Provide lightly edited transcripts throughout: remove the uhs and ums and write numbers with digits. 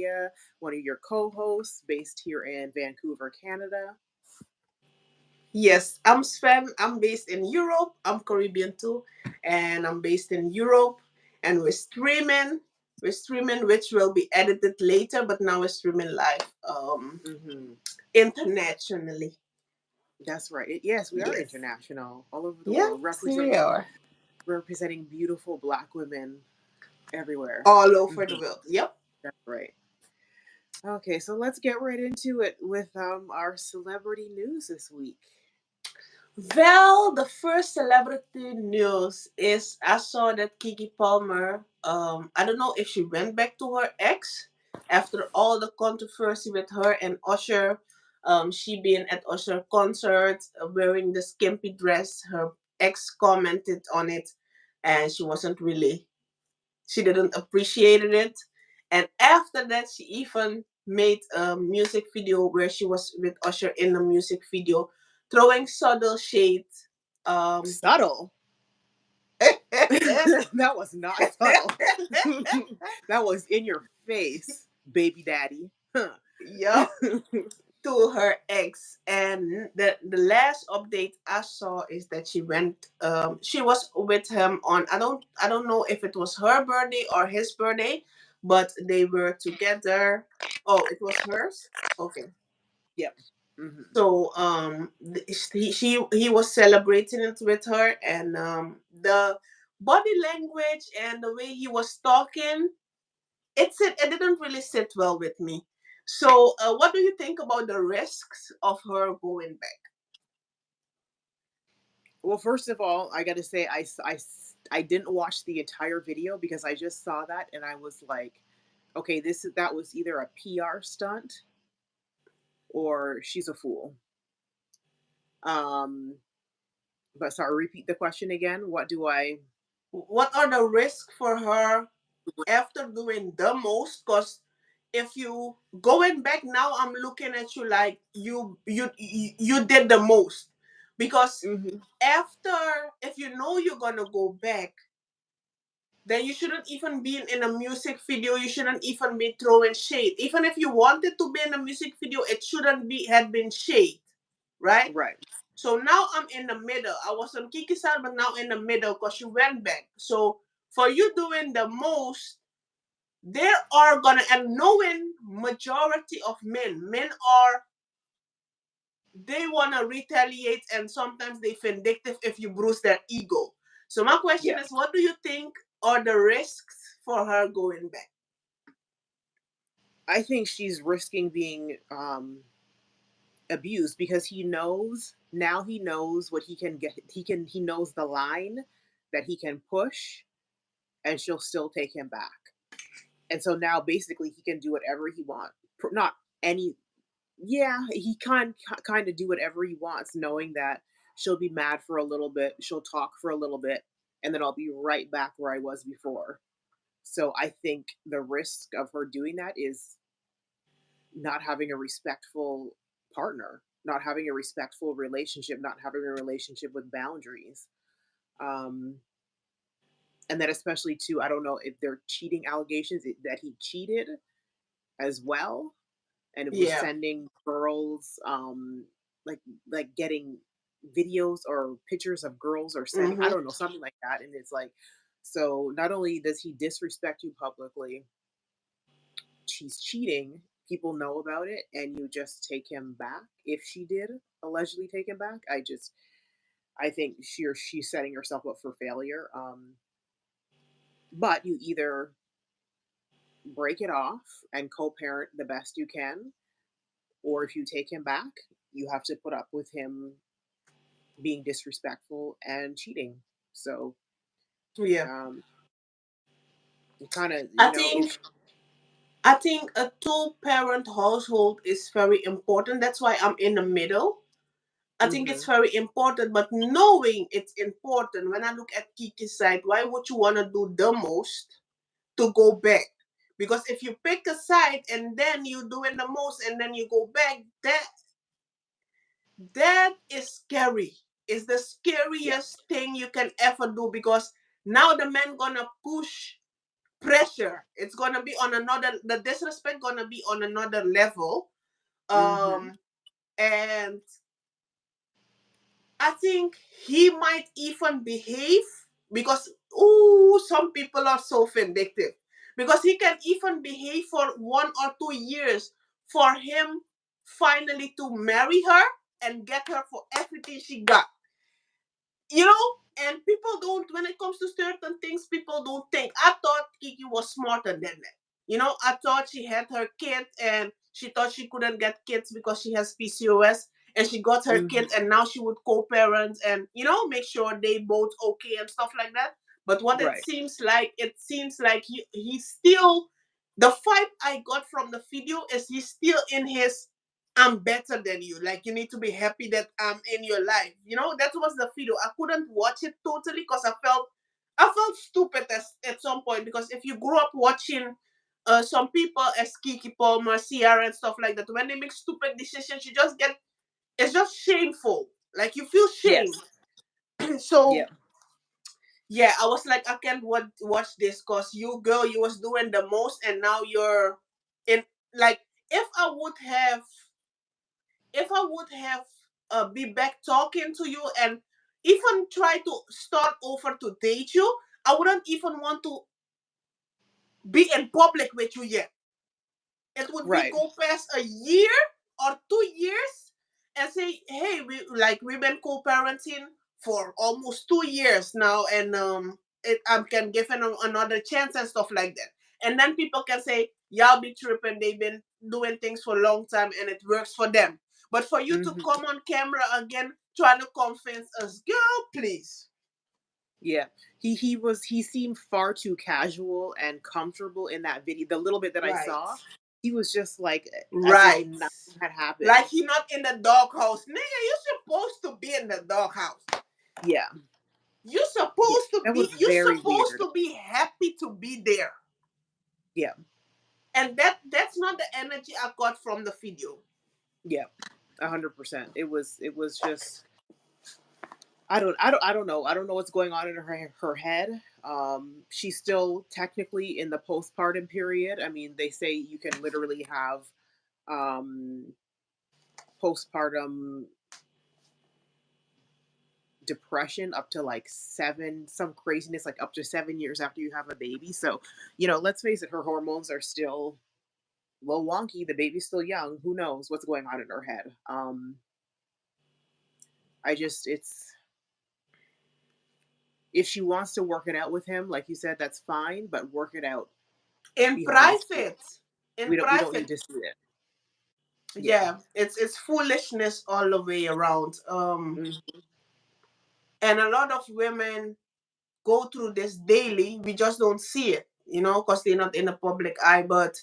Nadia, one of your co-hosts based here in Vancouver, Canada. Yes, I'm Zfen. I'm based in Europe. I'm Caribbean too, and I'm based in Europe. And we're streaming. We're streaming, which will be edited later, but now we're streaming live, Hmm. internationally. That's right. Yes, we are Yes. international, all over the world, Yes, we are representing beautiful Black women everywhere. all over the Hmm. world. Yep. That's right. Okay, so let's get right into it with our celebrity news this week. Well, the first celebrity news is I saw that Keke Palmer, I don't know if she went back to her ex after all the controversy with her and Usher. She being at Usher concerts wearing the skimpy dress. Her ex commented on it, and she didn't appreciate it. And after that, she even made a music video where she was with Usher in the music video, throwing subtle shade. Um, Subtle. That was not subtle. That was in your face, baby daddy. Huh. yup, to her ex. And the last update I saw is that she was with him on I don't know if it was her birthday or his birthday, but they were together. Oh, it was hers. Okay. Yep. Hmm. So he was celebrating it with her, and the body language and the way he was talking, it didn't really sit well with me. So what do you think about the risks of her going back? Well, first of all, I got to say, I didn't watch the entire video because I just saw that and I was like, okay, that was either a PR stunt or she's a fool. Um, but sorry, repeat the question again. What do I? What are the risks for her after doing the most? Because if you going back now, I'm looking at you like you did the most. Because Hmm. after, if you know you're gonna go back, then you shouldn't even be in a music video. You shouldn't even be throwing shade. Even if you wanted to be in a music video, it shouldn't be had been shade, right? Right. So now I'm in the middle. I was on Kiki's side, but now in the middle because you went back. So for you doing the most, there are gonna, and knowing majority of men are, they wanna retaliate, and sometimes they vindictive if you bruise their ego. So my question Yeah. is, what do you think are the risks for her going back? I think she's risking being abused because he knows what he can get. He knows the line that he can push, and she'll still take him back. And so now basically he can do whatever he wants. Not any. Yeah, he can kind of do whatever he wants, knowing that she'll be mad for a little bit, she'll talk for a little bit, and then I'll be right back where I was before. So I think the risk of her doing that is not having a respectful partner, not having a respectful relationship, not having a relationship with boundaries. Um, and then especially too, I don't know if they're cheating allegations that he cheated as well, and it was Yeah. sending girls like getting videos or pictures of girls or sending, I Mm-hmm. don't know, something like that. And it's like, so not only does he disrespect you publicly, she's cheating, people know about it, and you just take him back. If she did allegedly take him back, I think she's setting herself up for failure. But you either break it off and co-parent the best you can, or if you take him back, you have to put up with him being disrespectful and cheating. So Yeah. um, kind of, I if think I think a two-parent household is very important. That's why I'm in the middle. I think it's hmm very important, but knowing it's important, when I look at Kiki's side, why would you want to do the most to go back? Because if you pick a side and then you doing the most and then you go back, that is scary. It's the yeah, scariest thing you can ever do, because now the man gonna push pressure. It's gonna be on another. The disrespect gonna be on another level. Mhm. Um, and I think he might even behave because some people are so vindictive. Because he can even behave for 1 or 2 years for him finally to marry her and get her for everything she got. You know, and people don't, when it comes to certain things, people don't think. I thought Kiki was smarter than that. I thought she had her kid and she thought she couldn't get kids because she has PCOS, and she got her Mhm. kid and now she would co-parent and make sure they both okay and stuff like that. But what Right. it seems like he's still, the vibe I got from the video is he's still in his I'm better than you. Like, you need to be happy that I'm in your life. That was the video. I couldn't watch it totally because I felt stupid at some point, because if you grew up watching some people as Kiki Palmer, Sierra and stuff like that, when they make stupid decisions, it's just shameful. Like, you feel shame. Yes. Yeah. So yeah, I was like, I can't watch this because you girl, you was doing the most and now you're in, like, if I would have if I would have be back talking to you and even try to start over to date you, I wouldn't even want to be in public with you yet. It would be Right. go past a year or 2 years and say, hey, we've been co-parenting for almost 2 years now, and I can give him another chance and stuff like that. And then people can say, y'all be tripping, they've been doing things for a long time and it works for them. But for you to Mhm. come on camera again trying to convince us, girl, please. Yeah. He seemed far too casual and comfortable in that video. The little bit that I Right. saw, he was just like as if Right. nothing had Like happened. he not in the doghouse. Nigga, you supposed to be in the doghouse. Yeah. You're Yeah. supposed to That be was you're very supposed weird. to be happy to be there. Yeah. And that's not the energy I got from the video. Yeah. 100%. It was just I don't know. I don't know what's going on in her head. She's still technically in the postpartum period. I mean, they say you can literally have um postpartum depression up to like seven, some craziness, like up to 7 years after you have a baby. So, let's face it, her hormones are still a little wonky. The baby's still young. Who knows what's going on in her head? I just, it's, if she wants to work it out with him, like you said, that's fine, but work it out In behind the scenes. private. In We don't need private. to see it. Yeah. Yeah, it's foolishness all the way around. Mhm. And a lot of women go through this daily. We just don't see it, because they're not in the public eye. But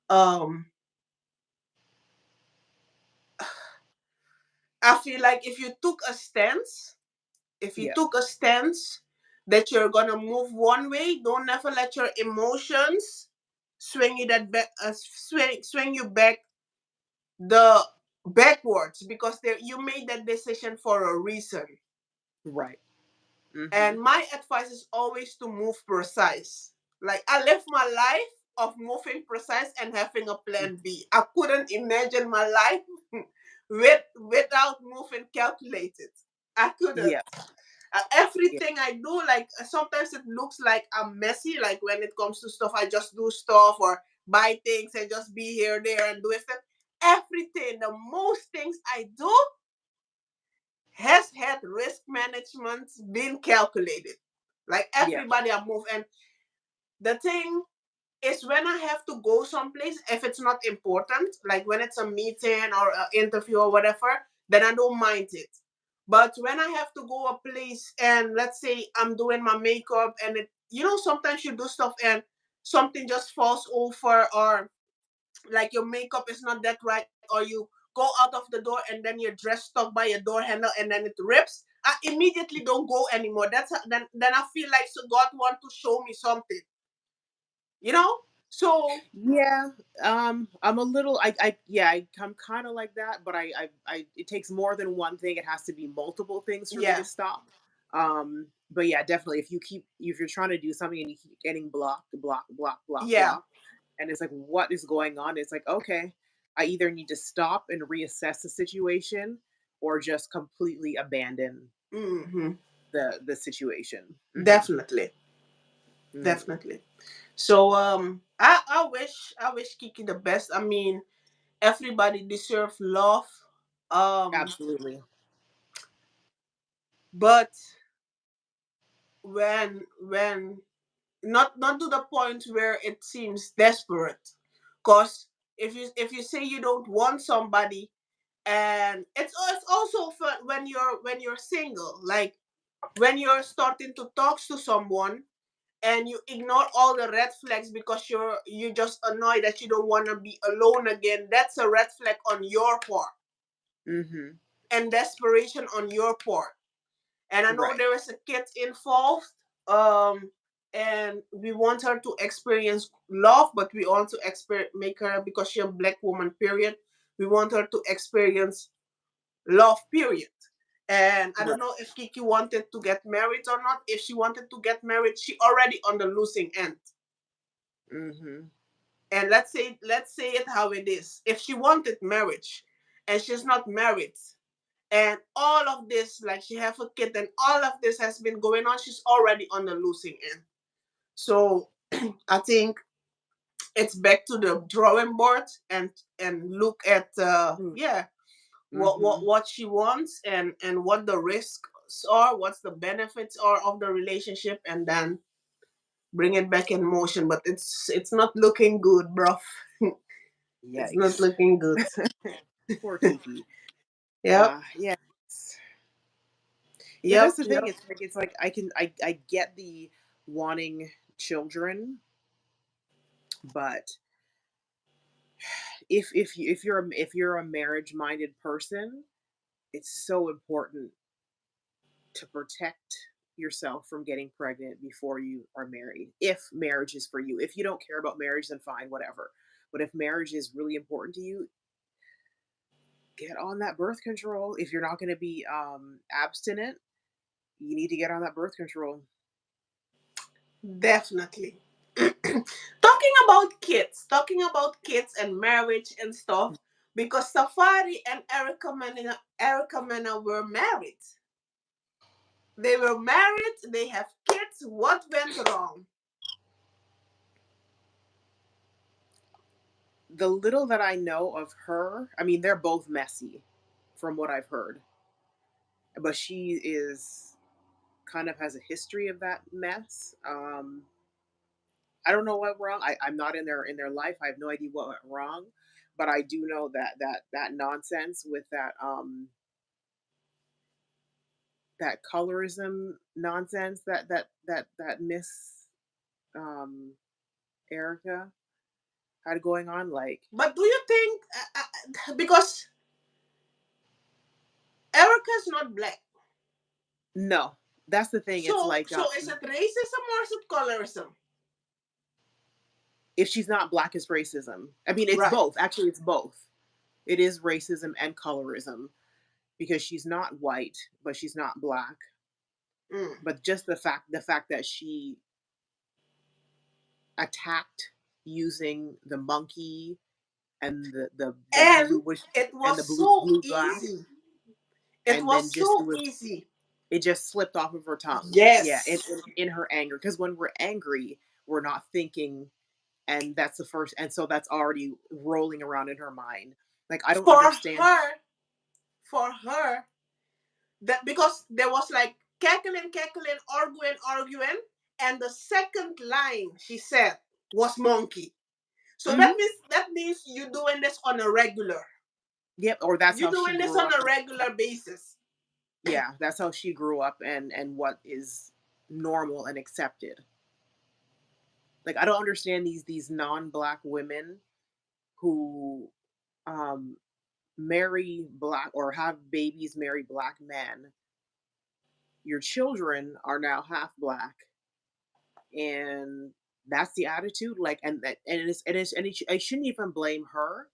um I feel like if you Yeah. took a stance that you're gonna move one way, don't never let your emotions swing you back the backwards, because you made that decision for a reason. Right. Hmm. And my advice is always to move precise. Like, I live my life of moving precise and having a plan B. I couldn't imagine my life without moving calculated. I couldn't. Yeah. Yeah. Everything I do, like, sometimes it looks like I'm messy. Like, when it comes to stuff, I just do stuff or buy things and just be here, there, and do stuff. Everything, the most things I do has had risk management been calculated. Like, Yeah. everybody I move, and the thing is, when I have to go someplace, if it's not important, like when it's a meeting or an interview or whatever, then I don't mind it. But when I have to go a place and let's say I'm doing my makeup and sometimes you do stuff and something just falls over, or like your makeup is not that right, or you go out of the door and then your dress stuck by a door handle and then it rips, I immediately don't go anymore. Then I feel like, so God want to show me something, you know so Yeah, I'm a little. Yeah, I'm kind of like that, but it takes more than one thing. It has to be multiple things for me to yeah. stop. But yeah, definitely if you're trying to do something and you keep getting Yeah. blocked, and it's like, what is going on? It's like, okay, I either need to stop and reassess the situation or just completely abandon Hmm. the situation. Definitely. Hmm. Definitely. So I wish Kiki the best. I mean, everybody deserve love. Um, Absolutely. but when not to the point where it seems desperate, cause if you say you don't want somebody, and it's also for when you're single, like when you're starting to talk to someone and you ignore all the red flags because you're just annoyed that you don't want to be alone again. That's a red flag on your part, Hmm. and desperation on your part. And I know Right. there is a kid involved, um and we want her to experience love, but we want to make her, because she's a black woman, period, we want her to experience love, period. And I don't Right. know if Kiki wanted to get married or not. If she wanted to get married, she already on the losing end. Hmm. And let's say it how it is. If she wanted marriage and she's not married, and all of this, like she have a kid and all of this has been going on, she's already on the losing end. So I think it's back to the drawing board, and look at yeah, Hmm. what she wants, and what the risks are, what's the benefits are of the relationship, and then bring it back in motion. But it's not looking good, bro. It's not Yikes. looking good. Poor Kiki. Yep. Yeah. Yeah, that's Yep. the thing. Yep. It's like I get the wanting children, but if you're a marriage minded person, it's so important to protect yourself from getting pregnant before you are married. If marriage is for you, if you don't care about marriage, then fine, whatever. But if marriage is really important to you, get on that birth control. If you're not going to be abstinent, you need to get on that birth control. Definitely. Talking about kids and marriage and stuff, because Safari and Erica Mena were married. They were married, they have kids. What went wrong? The little that I know of her, I mean, they're both messy from what I've heard, but she is kind of has a history of that mess. I don't know what went wrong. I'm not in their life. I have no idea what went wrong, but I do know that nonsense with that colorism nonsense that Miss um Erica had going on. Like, But do you think, because Erica's not black, no, that's the thing. It's like so is it racism or is it colorism? if she's not black, it's racism. I mean, it's Right. both. Actually, it's both. It is racism and colorism because she's not white, but she's not black. Mm. But just the fact that she attacked using the monkey and the And blue bush it and the was so blue glass, easy. It and then was just so easy. it just slipped off of her tongue. Yeah, Yes. in her anger, because when we're angry, we're not thinking, and that's the first, and so that's already rolling around in her mind. Like, I don't For understand. her, for her, that because there was like cackling, cackling, arguing, and the second line she said was monkey. So Hmm. that means you doing this on a regular. Yep, or that's You how she doing this grew on up. a regular basis. Yeah, that's how she grew up, and what is normal and accepted. Like, I don't understand these non-black women who um marry black or have babies marry black men. Your children are now half black, and that's the attitude. Like, and I shouldn't even blame her.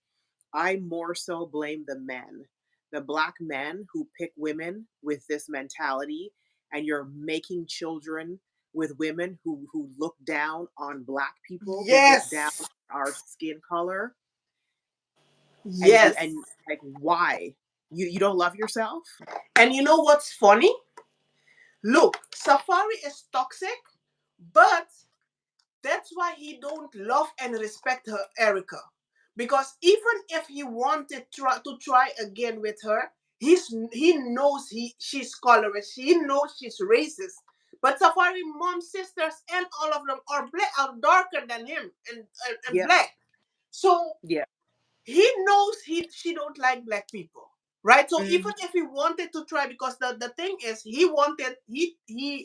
I more so blame the men, the black men who pick women with this mentality, and you're making children with women who look down on black people, who look down on Yes. our skin color, Yes. and like, why? You don't love yourself? And you know what's funny? Look, Safari is toxic, but that's why he don't love and respect her, Erica. Because even if he wanted to try again with her, he knows she's colorist. He knows she's racist. But Safari mom, sisters, and all of them are black, are darker than him, and Yep. black. So Yeah. he knows she don't like black people. Right? So even Mhm. if he wanted to try, because the thing is, he wanted he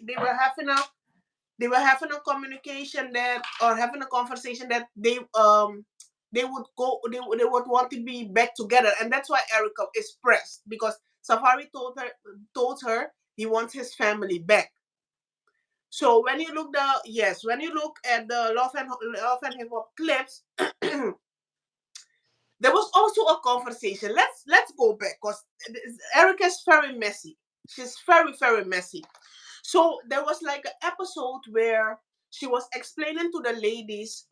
they were having a communication that, or having a conversation that they would want to be back together, and that's why Erica is pressed, because Safari told her he wants his family back. So when you look at the Love and Hip Hop clips, there was also a conversation. Let's go back, because Erica's very messy. She's very, very messy. So there was like an episode where she was explaining to the ladies,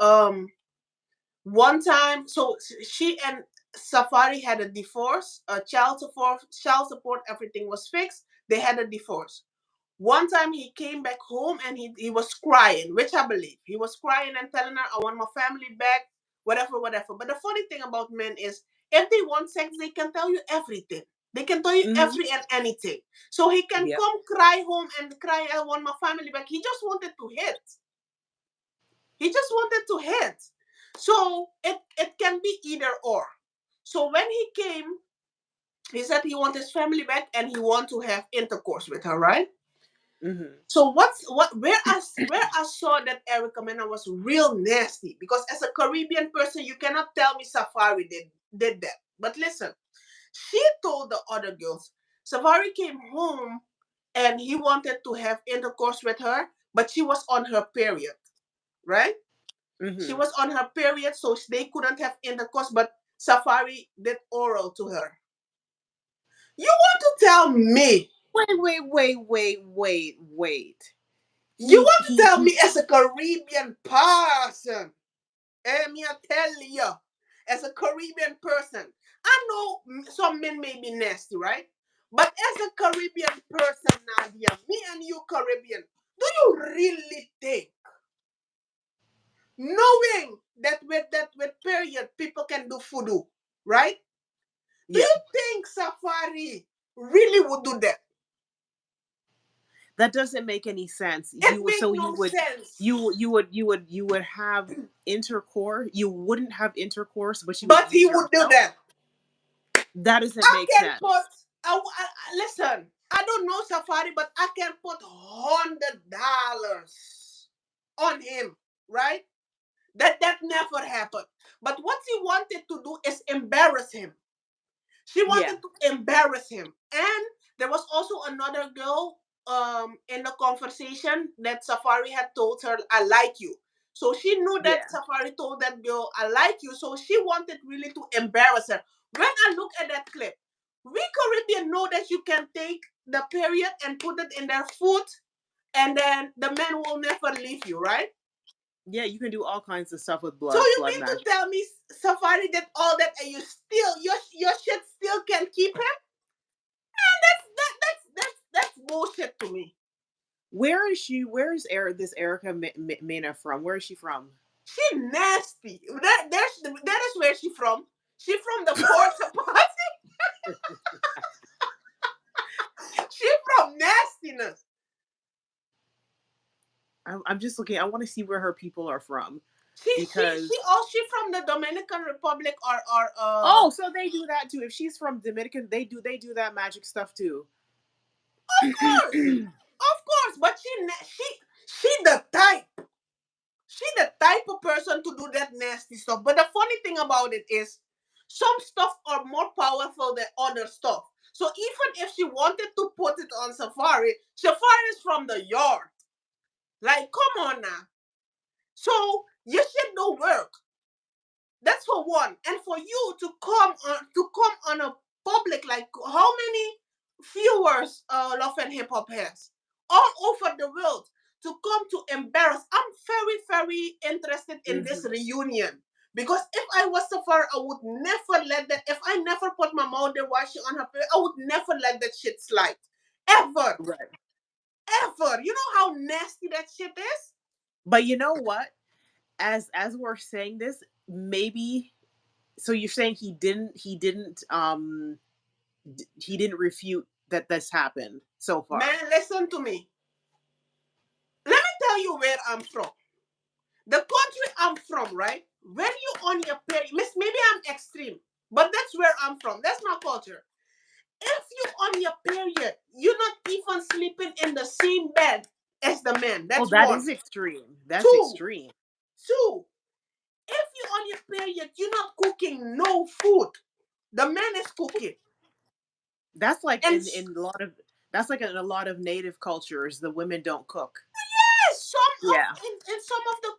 one time. So she and Safari had a divorce, child support, everything was fixed. They had a divorce. One time he came back home and he was crying, which I believe. He was crying and telling her, I want my family back, whatever, whatever. But the funny thing about men is, if they want sex, they can tell you everything. They can tell you Mhm. every and anything. So he can Yep. come cry home and cry, I want my family back. He just wanted to hit. He just wanted to hit. So it can be either or. So when he came, he said he wants his family back and he want to have intercourse with her, right? Mhm. So where I saw that Erica Mena was real nasty, because as a Caribbean person, you cannot tell me Safari did that. But listen, she told the other girls, Safari came home and he wanted to have intercourse with her, but she was on her period, right? She Mhm. was on her period, so they couldn't have intercourse, but Safari did oral to her. You want to tell me? Wait. You He want to he tell he me as a Caribbean person? Me, I tell you, as a Caribbean person, I know some men may be nasty, right? But as a Caribbean person, Nadia, me and you Caribbean, do you really think, knowing that with period people can do voodoo, right? Do yeah. you think Safari really would do that? That doesn't make any sense. It You make so you no would sense. you would have intercourse. You wouldn't have intercourse, but you would But he use your would do milk. that. That doesn't I make can put. sense. Listen. I don't know Safari, but I can put $100 on him, right? That never happened. But what he wanted to do is embarrass him. She Yeah. wanted to embarrass him. And there was also another girl in the conversation that Safari had told her, I like you. So she knew that Yeah. Safari told that girl, I like you. So she wanted really to embarrass her. When I look at that clip, we Caribbean know that you can take the period and put it in their food, and then the man will never leave you, right? Yeah, you can do all kinds of stuff with So blood, you blood mean to magic. tell me Safari did all that and you still your shit still can keep him? That's bullshit to me. Where is she? Where is this Erica Mena from? Where is she from? She nasty. That is where she from. She from the port part. She from nastiness. I'm just looking. I want to see where her people are from, She because she from the Dominican Republic, or oh, so they do that too. If she's from Dominican, they do that magic stuff too. of course. Of course, but she the type. She the type of person to do that nasty stuff. But the funny thing about it is, some stuff are more powerful than other stuff. So even if she wanted to put it on Safari, Safari is from the yard. Like, come on now. So your shit don't work. That's for one. And for you to come on a public, like, how many viewers Love and Hip Hop has? all over the world to come to embarrass. I'm very, very interested in this Hmm. reunion. Because if I was Safari, I would never let that. If I never put my mouth there while she on her period, I would never let that shit slide. Ever. Right. Ever. You know how nasty that shit is? But you know what? As we're saying this, maybe, so you're saying he didn't refute that this happened so far. Man, listen to me. Let me tell you where I'm from. The country I'm from, right? When you on your period, maybe I'm extreme, but that's where I'm from. That's my culture. If you on your period, you're not even sleeping in the same bed as the man. Oh, That's that one. is extreme. That's Two, extreme. two. If you on your period, you're not cooking no food. The man is cooking. That's like And in a lot of that's like in a lot of native cultures, the women don't cook. yes, Yeah, in some of the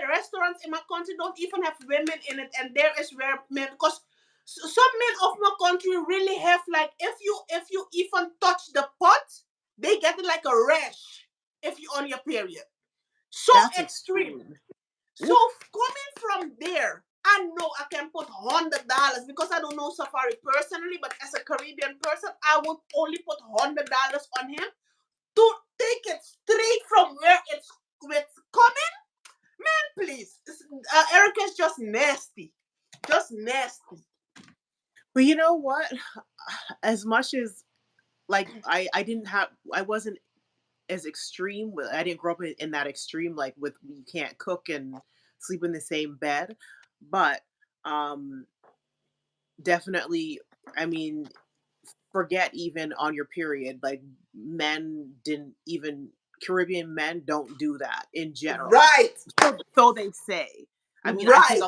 restaurants in my country don't even have women in it, and there is where men, because some men of my country really have, like, if you even touch the pot, they get it like a rash if you on your period. So that's extreme. extreme. So Oof. coming from there, I know I can put $100 because I don't know Safari personally, but as a Caribbean person, I would only put $100 on him to take it straight from where it's coming. Please, Erica's just nasty, just nasty. But you know what? As much as like I wasn't as extreme with I didn't grow up in that extreme like with you can't cook and sleep in the same bed, but um definitely, I mean, forget even on your period, like men didn't even Caribbean men don't do that in general. Right, So they say. I mean, I think right. a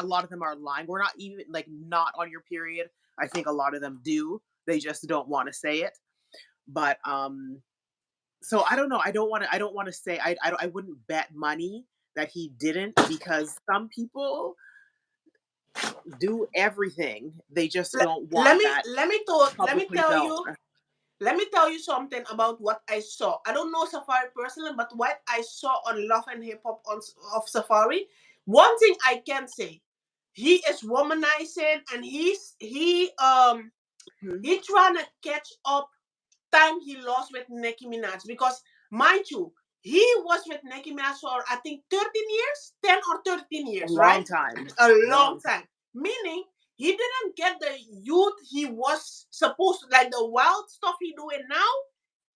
lot of them are lying. We're not even like not on your period. I think a lot of them do. They just don't want to say it. But so I don't know. I don't want to say I wouldn't bet money that he didn't because some people do everything. They just Let, don't let want me that let me to, let me publicly tell known. you let me tell you something about what I saw. I don't know Safari personally, but what I saw on Love and Hip Hop on of Safari. One thing I can say, he is womanizing, and Mhm. he trying to catch up time he lost with Nicki Minaj, because mind you, he was with Nicki Minaj for I think 13 years, 10 or 13 A years, right? long time. A long Long time. time. Meaning he didn't get the youth he was supposed to, like the wild stuff he doing now.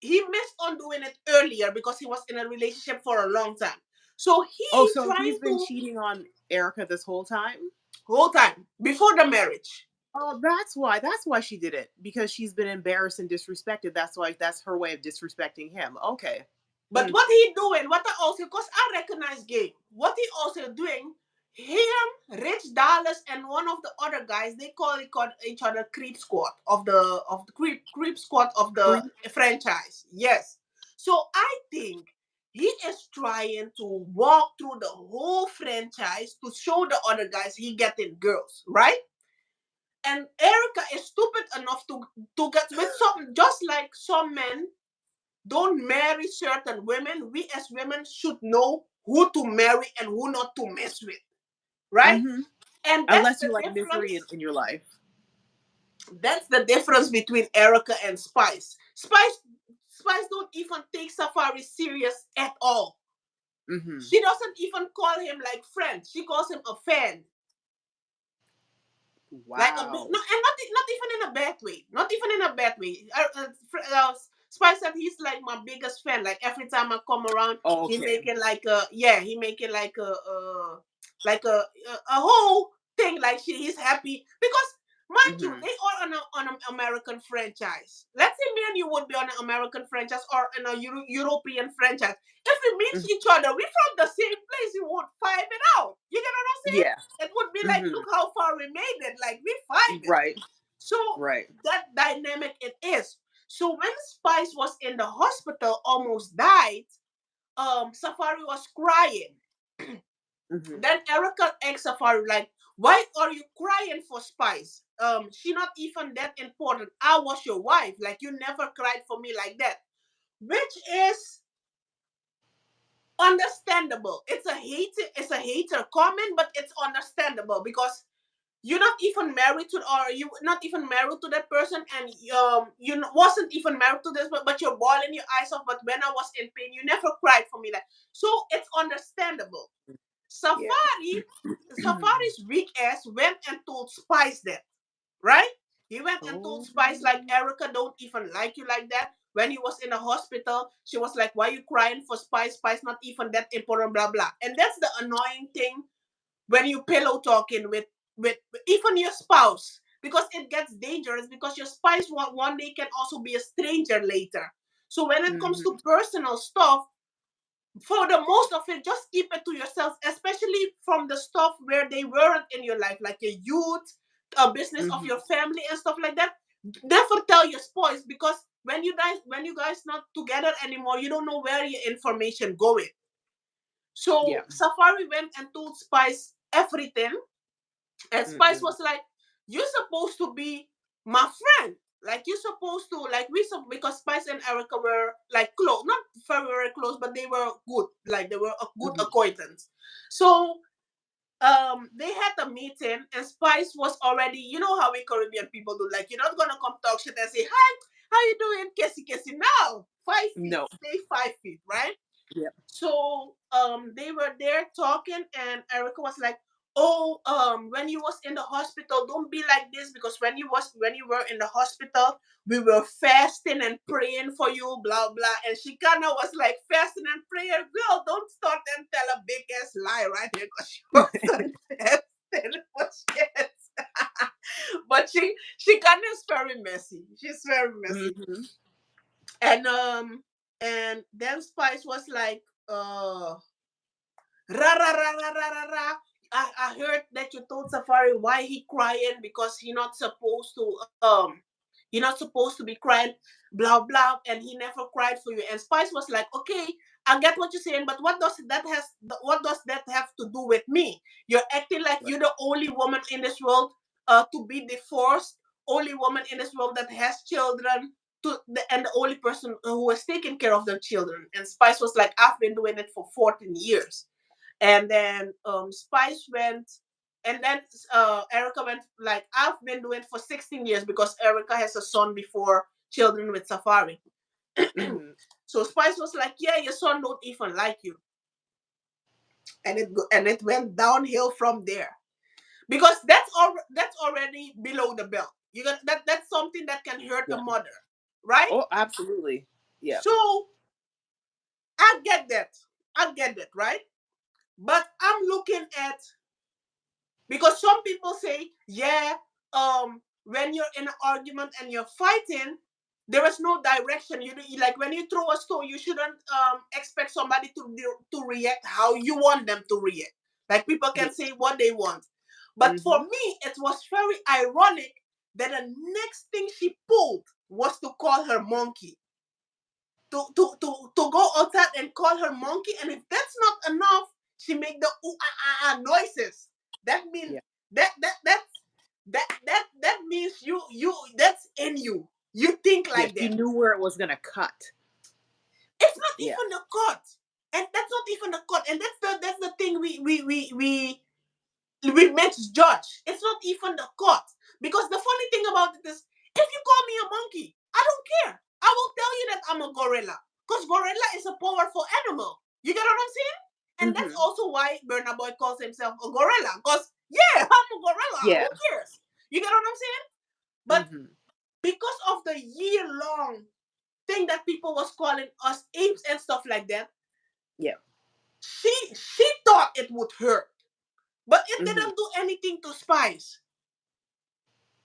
He missed on doing it earlier because he was in a relationship for a long time. So Oh, he so trying he's been to cheating on Erica this whole time? whole time before the marriage. Oh, that's why. That's why she did it. Because she's been embarrassed and disrespected. That's why that's her way of disrespecting him. Okay. But Mm. what he doing, what I also, because I recognize game, what he also doing, him, Rich Dallas, and one of the other guys, they call each other creep squad of the creep squad of the Creep. franchise. Yes. So I think he is trying to walk through the whole franchise to show the other guys he getting girls, right? And Erica is stupid enough to get with some, just like some men don't marry certain women. We as women should know who to marry and who not to mess with, right? Hmm. And that's Unless the you like misery difference. in your life. That's the difference between Erica and Spice. Spice don't even take Safari serious at all. Hmm. She doesn't even call him like friend. She calls him a fan. Like a bit, no, Wow. and not even in a bad way, not even in a bad way. Spice said he's like my biggest fan. Like every time I come around, he Okay. making like a, yeah, he making like a whole thing, like he's happy because, mind you, Hmm. they are on an American franchise. Let's say me and you would be on an American franchise or in a European franchise. If we meet Hmm. each other, we from the same place, we would fight it out. You get what I'm saying? Yeah. It would be like, Hmm. look how far we made it. Like we fight it. Right. So Right. that dynamic it is. So when Spice was in the hospital, almost died, Safari was crying. Hmm. Then Erica asked Safari, like, why are you crying for Spice? She not even that important. I was your wife. Like you never cried for me like that. which is understandable. It's a hater comment, but it's understandable because you're not even married to, or you not even married to that person, and wasn't even married to this, but you're bawling your eyes off. But when I was in pain, you never cried for me, like, so it's understandable. Yeah. Safari's weak ass went and told Spice that, right? He went and told Oh. Spice, like, Erica don't even like you like that. When he was in the hospital, she was like, why you crying for Spice? Spice not even that important, blah blah. And that's the annoying thing when you pillow talking with even your spouse, because it gets dangerous, because your spouse one day can also be a stranger later. So when it comes to Mhm. personal stuff, for the most of it, just keep it to yourself, especially from the stuff where they weren't in your life, like your youth, a business of Mhm. your family and stuff like that. Never tell your spouse, because when you guys not together anymore, you don't know where your information going. Yeah. So Safari went and told Spice everything, and Spice Mm-mm. was like, "You're supposed to be my friend. Like, you're supposed to, like, because Spice and Erica were like close, not very very close, but they were good. Like, they were a good Mhm. acquaintance." So they had a meeting, and Spice was already, you know how we Caribbean people do, like, you're not gonna come talk shit and say, "Hi, how you doing, Kissy Kissy?" No, 5 feet, No. stay 5 feet, right? Yeah. So they were there talking, and Erica was like, "Oh, when you was in the hospital, don't be like this, because when you were in the hospital, we were fasting and praying for you, blah blah." And she kinda was like, "Fasting and prayer, girl, don't start and tell a big ass lie right here, because she wasn't fasting for shit." But she kinda is very messy. She's very messy. Mhm. And then Spice was like, ra ra ra ra ra ra ra. I heard that you told Safari why he crying, because he not supposed to be crying, blah blah, and he never cried for you. And Spice was like, okay, I get what you're saying, but what does that have to do with me? You're acting like Right. you're the only woman in this world to be divorced, only woman in this world that has children, and the only person who is taking care of their children. And Spice was like, I've been doing it for 14 years. And then Spice went, and then Erica went like, I've been doing it for 16 years, because Erica has a son before children with Safari. Mhm. So Spice was like, yeah, your son don't even like you. And it went downhill from there, because that's already below the belt. You got that's something that can hurt a Yeah. mother, right? Oh, absolutely. Yeah. So I get that, right? But I'm looking at, because some people say, yeah, when you're in an argument and you're fighting, there is no direction. Like, when you throw a stone, you shouldn't expect somebody to react how you want them to react. Like, people Yeah. can say what they want. But for Mhm. me, it was very ironic that the next thing she pulled was to call her monkey. To go outside and call her monkey, and if that's not enough, she make the ooh ah ah ah noises. That means Yeah. that means you that's in you. You think Yeah. like She that. knew where it was gonna cut. It's not Yeah. even the cut, and that's not even the cut, and that's the thing we misjudge. It's not even the cut. Because the funny thing about it is, if you call me a monkey, I don't care. I will tell you that I'm a gorilla. Because gorilla is a powerful animal. You get what I'm saying? And that's Mhm. also why Burna Boy calls himself a gorilla. Because, yeah, I'm a gorilla. Who Yeah. cares? You get what I'm saying? But Mhm. because of the year-long thing that people was calling us apes and stuff like that, Yeah. she thought it would hurt. But it Mhm. didn't do anything to Spice.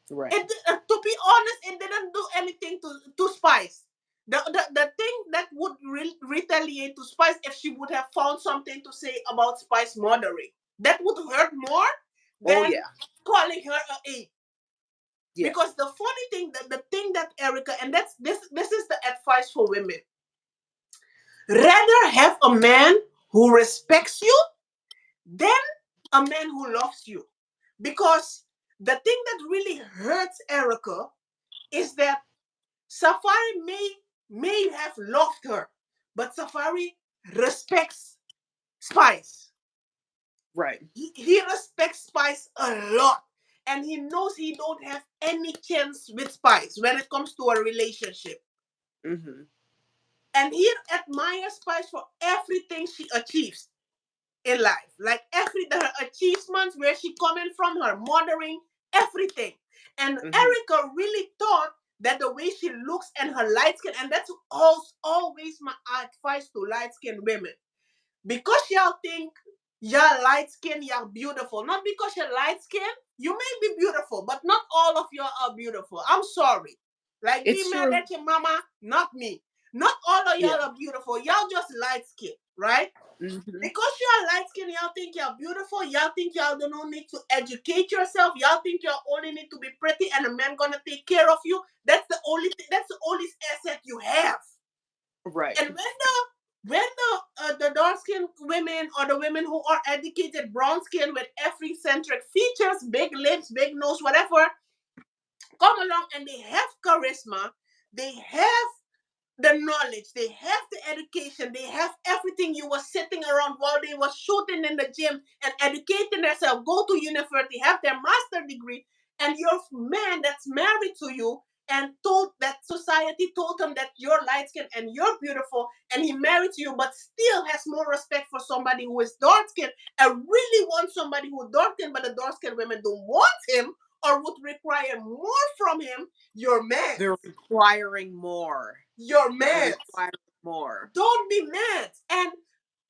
Right. To be honest, it didn't do anything to Spice. The thing that would retaliate to Spice, if she would have found something to say about Spice mothering, that would hurt more Oh than yeah. calling her a ape. Yeah. Because the funny thing, the thing that Erica, and this is the advice for women: rather have a man who respects you than a man who loves you. Because the thing that really hurts Erica is that Safari may may have loved her, but Safari respects Spice. Right. He respects Spice a lot. And he knows he don't have any chance with Spice when it comes to a relationship. Mm-hmm. And he admires Spice for everything she achieves in life. Like her achievements, where she coming from, her mothering, everything. And Mm-hmm. Erica really thought that the way she looks and her light skin, and that's always my advice to light skinned women. Because y'all think y'all light skin, y'all beautiful. Not because you're light skin, you may be beautiful, but not all of y'all are beautiful. I'm sorry. Like, be It's mad true. at your mama, not me. Not all of Yeah. y'all are beautiful. Y'all just light skin, right? Mm-hmm. Because you're light skin, y'all think you're beautiful. Y'all think y'all don't need to educate yourself. Y'all think y'all only need to be pretty and a man gonna take care of you. That's the only thing. That's the only asset you have. Right. And when the dark skinned women or the women who are educated brown skin with Afrocentric features, big lips, big nose, whatever, come along and they have charisma, they have the knowledge, they have the education, they have everything. You were sitting around while they were shooting in the gym and educating themselves, go to university, have their master degree, and your man that's married to you and told that society told him that you're light skinned and you're beautiful, and he married to you, but still has more respect for somebody who is dark skinned and really wants somebody who is dark skinned, but the dark skinned women don't want him or would require more from him, you're mad. They're requiring more. You're They're mad. requiring more. Don't be mad. And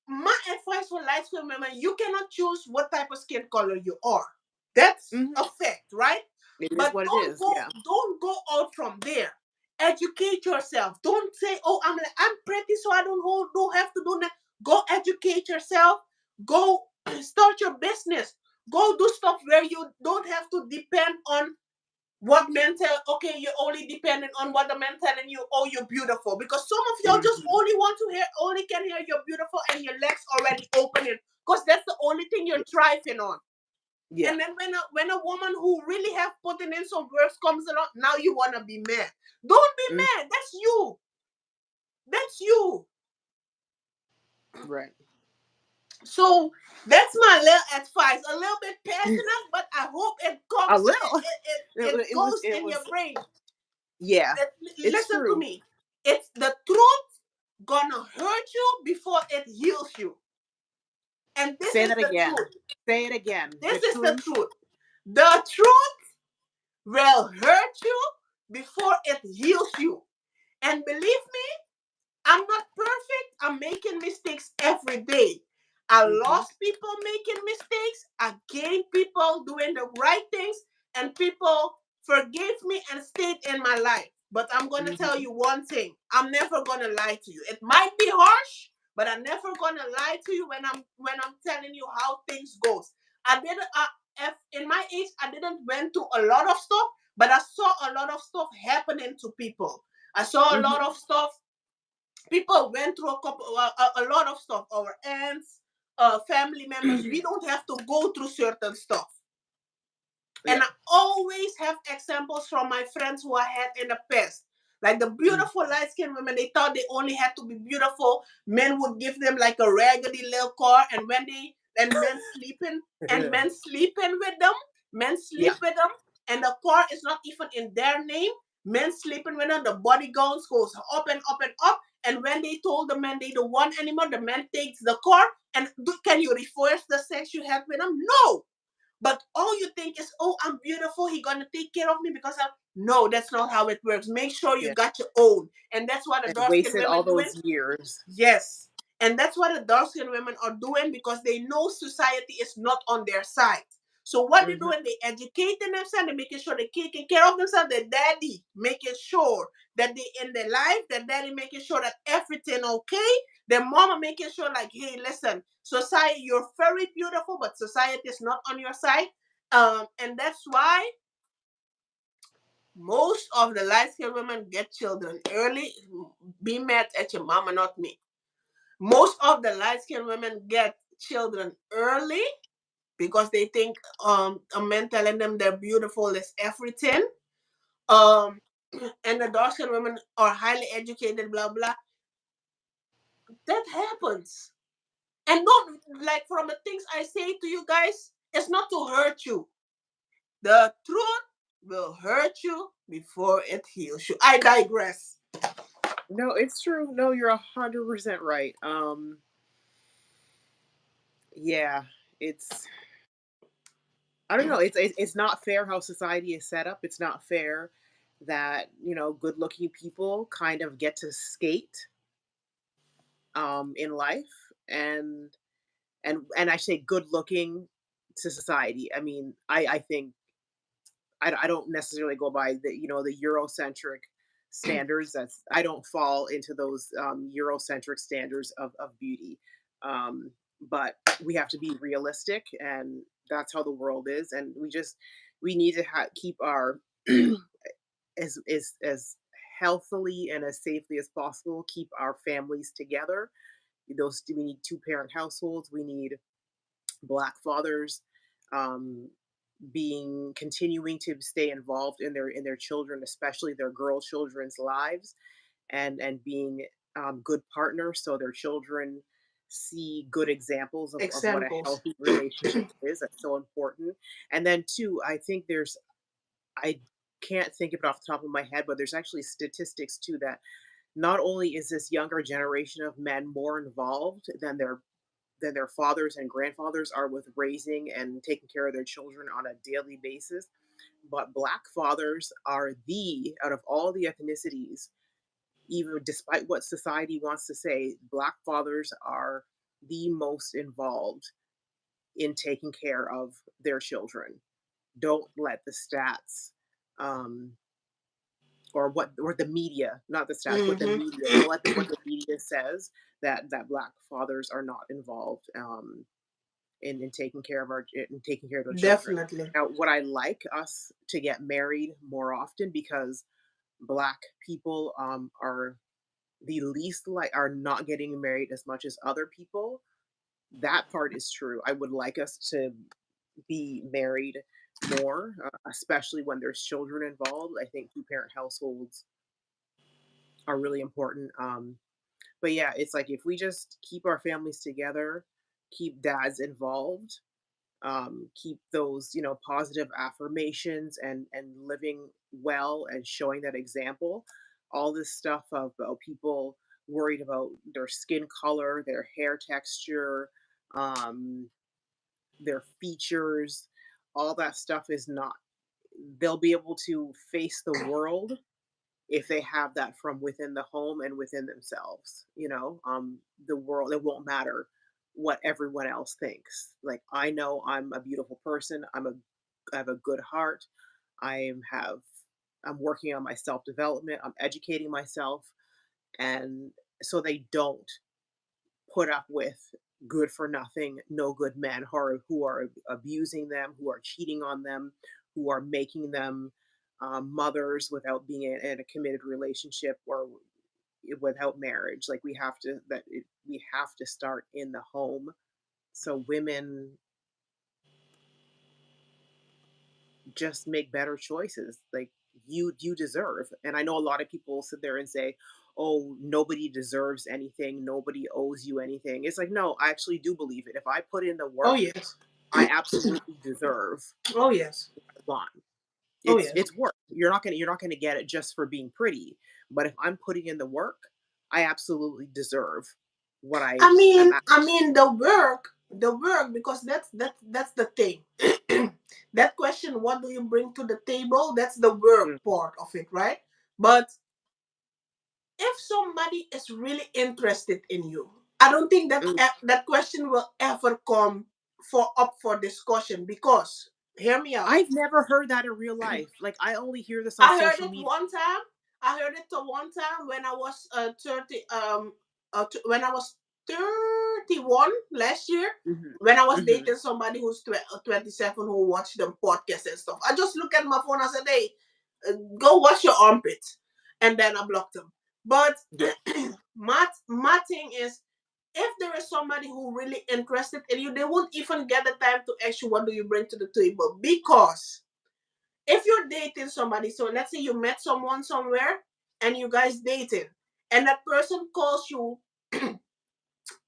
my advice for light skin women, you cannot choose what type of skin color you are. That's Mm-hmm. a fact, right? It is But what it is. Yeah. don't go out from there. Educate yourself. Don't say, "Oh, I'm pretty, so I don't have to do that." Go educate yourself. Go start your business. Go do stuff where you don't have to depend on what men tell. Okay, you're only dependent on what the men telling you. Oh, you're beautiful, because some of y'all just Mm-hmm. only want to hear, only can hear you're beautiful, and your legs already opening, because that's the only thing you're thriving on. Yeah. And then when a woman who really have putting in some work comes along, now you wanna be mad. Don't be Mm, mad. That's you. That's you. right. So that's my little advice. A little bit passionate, but I hope it A comes. It little. it, it, It, it wa- it was. goes It in was. your brain. Yeah. It's Listen to true. me. It's the truth gonna hurt you before it heals you. And this Say is that the again. truth. Say it again. The This is the truth. truth. The truth will hurt you before it heals you. And believe me, I'm not perfect. I'm making mistakes every day. I Mm-hmm. lost people making mistakes. I gained people doing the right things, and people forgave me and stayed in my life. But I'm gonna tell Mm-hmm. you one thing: I'm never gonna lie to you. It might be harsh, but I'm never gonna lie to you when I'm telling you how things goes. I didn't. In my age, I didn't went to a lot of stuff, but I saw a lot of stuff happening to people. I saw a lot Mm-hmm. of stuff. People went through a lot of stuff. Our aunts, family members, we don't have to go through certain stuff. Yeah. And I always have examples from my friends who I had in the past. Like the beautiful light skinned women, they thought they only had to be beautiful. Men would give them like a raggedy little car, and when they and men sleeping with them, men Yeah. sleep with them, and the car is not even in their name. Men sleeping with them, the body gowns goes up and up and up. And when they told the man they don't want anymore, the man takes the car. And can you reverse the sex you had with them? No. But all you think is, oh, I'm beautiful. He gonna take care of me because I'm. No, that's not how it works. Make sure you Yeah. got your own, and that's what the And dark skinned wasted all women doing. those years. Yes, and that's what the dark skinned women are doing because they know society is not on their side. So what they Mm-hmm. doing? They educating themselves. They making sure they taking care of themselves. Their daddy making sure that they in their life. Their daddy making sure that everything okay. Their mama making sure like, hey, listen, society, you're very beautiful, but society is not on your side. And that's why most of the light skinned women get children early. Be mad at your mama, not me. Most of the light skinned women get children early because they think a man telling them they're beautiful is everything. Um and the dark skinned women are highly educated, blah blah. That happens. And don't, like, from the things I say to you guys, it's not to hurt you. The truth will hurt you before it heals you. I digress. No, it's true. No, you're 100% right. Yeah, it's I don't know. It's not fair how society is set up. It's not fair that good-looking people kind of get to skate in life, and I say good-looking to society. I mean, I think I don't necessarily go by the Eurocentric standards. I don't fall into those Eurocentric standards of beauty. Um, but we have to be realistic, and that's how the world is. And we need to keep our as healthily and as safely as possible. Keep our families together. Those we need two-parent households. We need Black fathers. Um, being continuing to stay involved in their children, especially their girl children's lives, and being good partners so their children see good examples of what a Examples. healthy relationship is. That's so important. And then two, I think I can't think of it off the top of my head, but there's actually statistics too that not only is this younger generation of men more involved than their fathers and grandfathers are with raising and taking care of their children on a daily basis. But Black fathers are out of all the ethnicities, even despite what society wants to say, Black fathers are the most involved in taking care of their children. Don't let the stats, um, or the media, not the stats, but the Mm-hmm. media. Don't let what the media says that Black fathers are not involved. In taking care of their children. Definitely. Now, would I like us to get married more often because Black people are the least like are not getting married as much as other people? That part is true. I would like us to be married more, especially when there's children involved. I think two-parent households are really important. But yeah, it's like if we just keep our families together, keep dads involved, keep those positive affirmations and living well and showing that example. All this stuff about people worried about their skin color, their hair texture, um, their features, all that stuff is not they'll be able to face the world if they have that from within the home and within themselves. The world, it won't matter what everyone else thinks. Like, I know I'm a beautiful person. I have a good heart. I'm working on my self development. I'm educating myself, and so they don't put up with good for nothing, no good men who are abusing them, who are cheating on them, who are making them mothers without being in a committed relationship or without marriage. Like, we have to start in the home so women just make better choices. Like, you deserve. And I know a lot of people sit there and say, oh, nobody deserves anything, nobody owes you anything. It's like, no, I actually do believe it. If I put in the Oh work, yes. I absolutely deserve Oh yes. what I want. Oh it's yes. it's work. You're not gonna get it just for being pretty. But if I'm putting in the work, I absolutely deserve what I am. I mean the work, because that's the thing. That question, what do you bring to the table? That's the work Mm, part of it, right? But if somebody is really interested in you, I don't think that mm. that question will ever come for discussion, because hear me out. I've never heard that in real life. Like, I only hear this on I heard social it media. one time. I heard it one time when I was 30. When I was 31 last year. Hmm. When I was Hmm. dating somebody who's 27, who watched them podcasts and stuff. I just look at my phone. I said, "Hey, go wash your armpits," and then I blocked them. But Yeah. my thing is, if there is somebody who really interested in you, they won't even get the time to ask you what do you bring to the table, because if you you're dating somebody, so let's say you met someone somewhere and you guys dating, and that person calls you a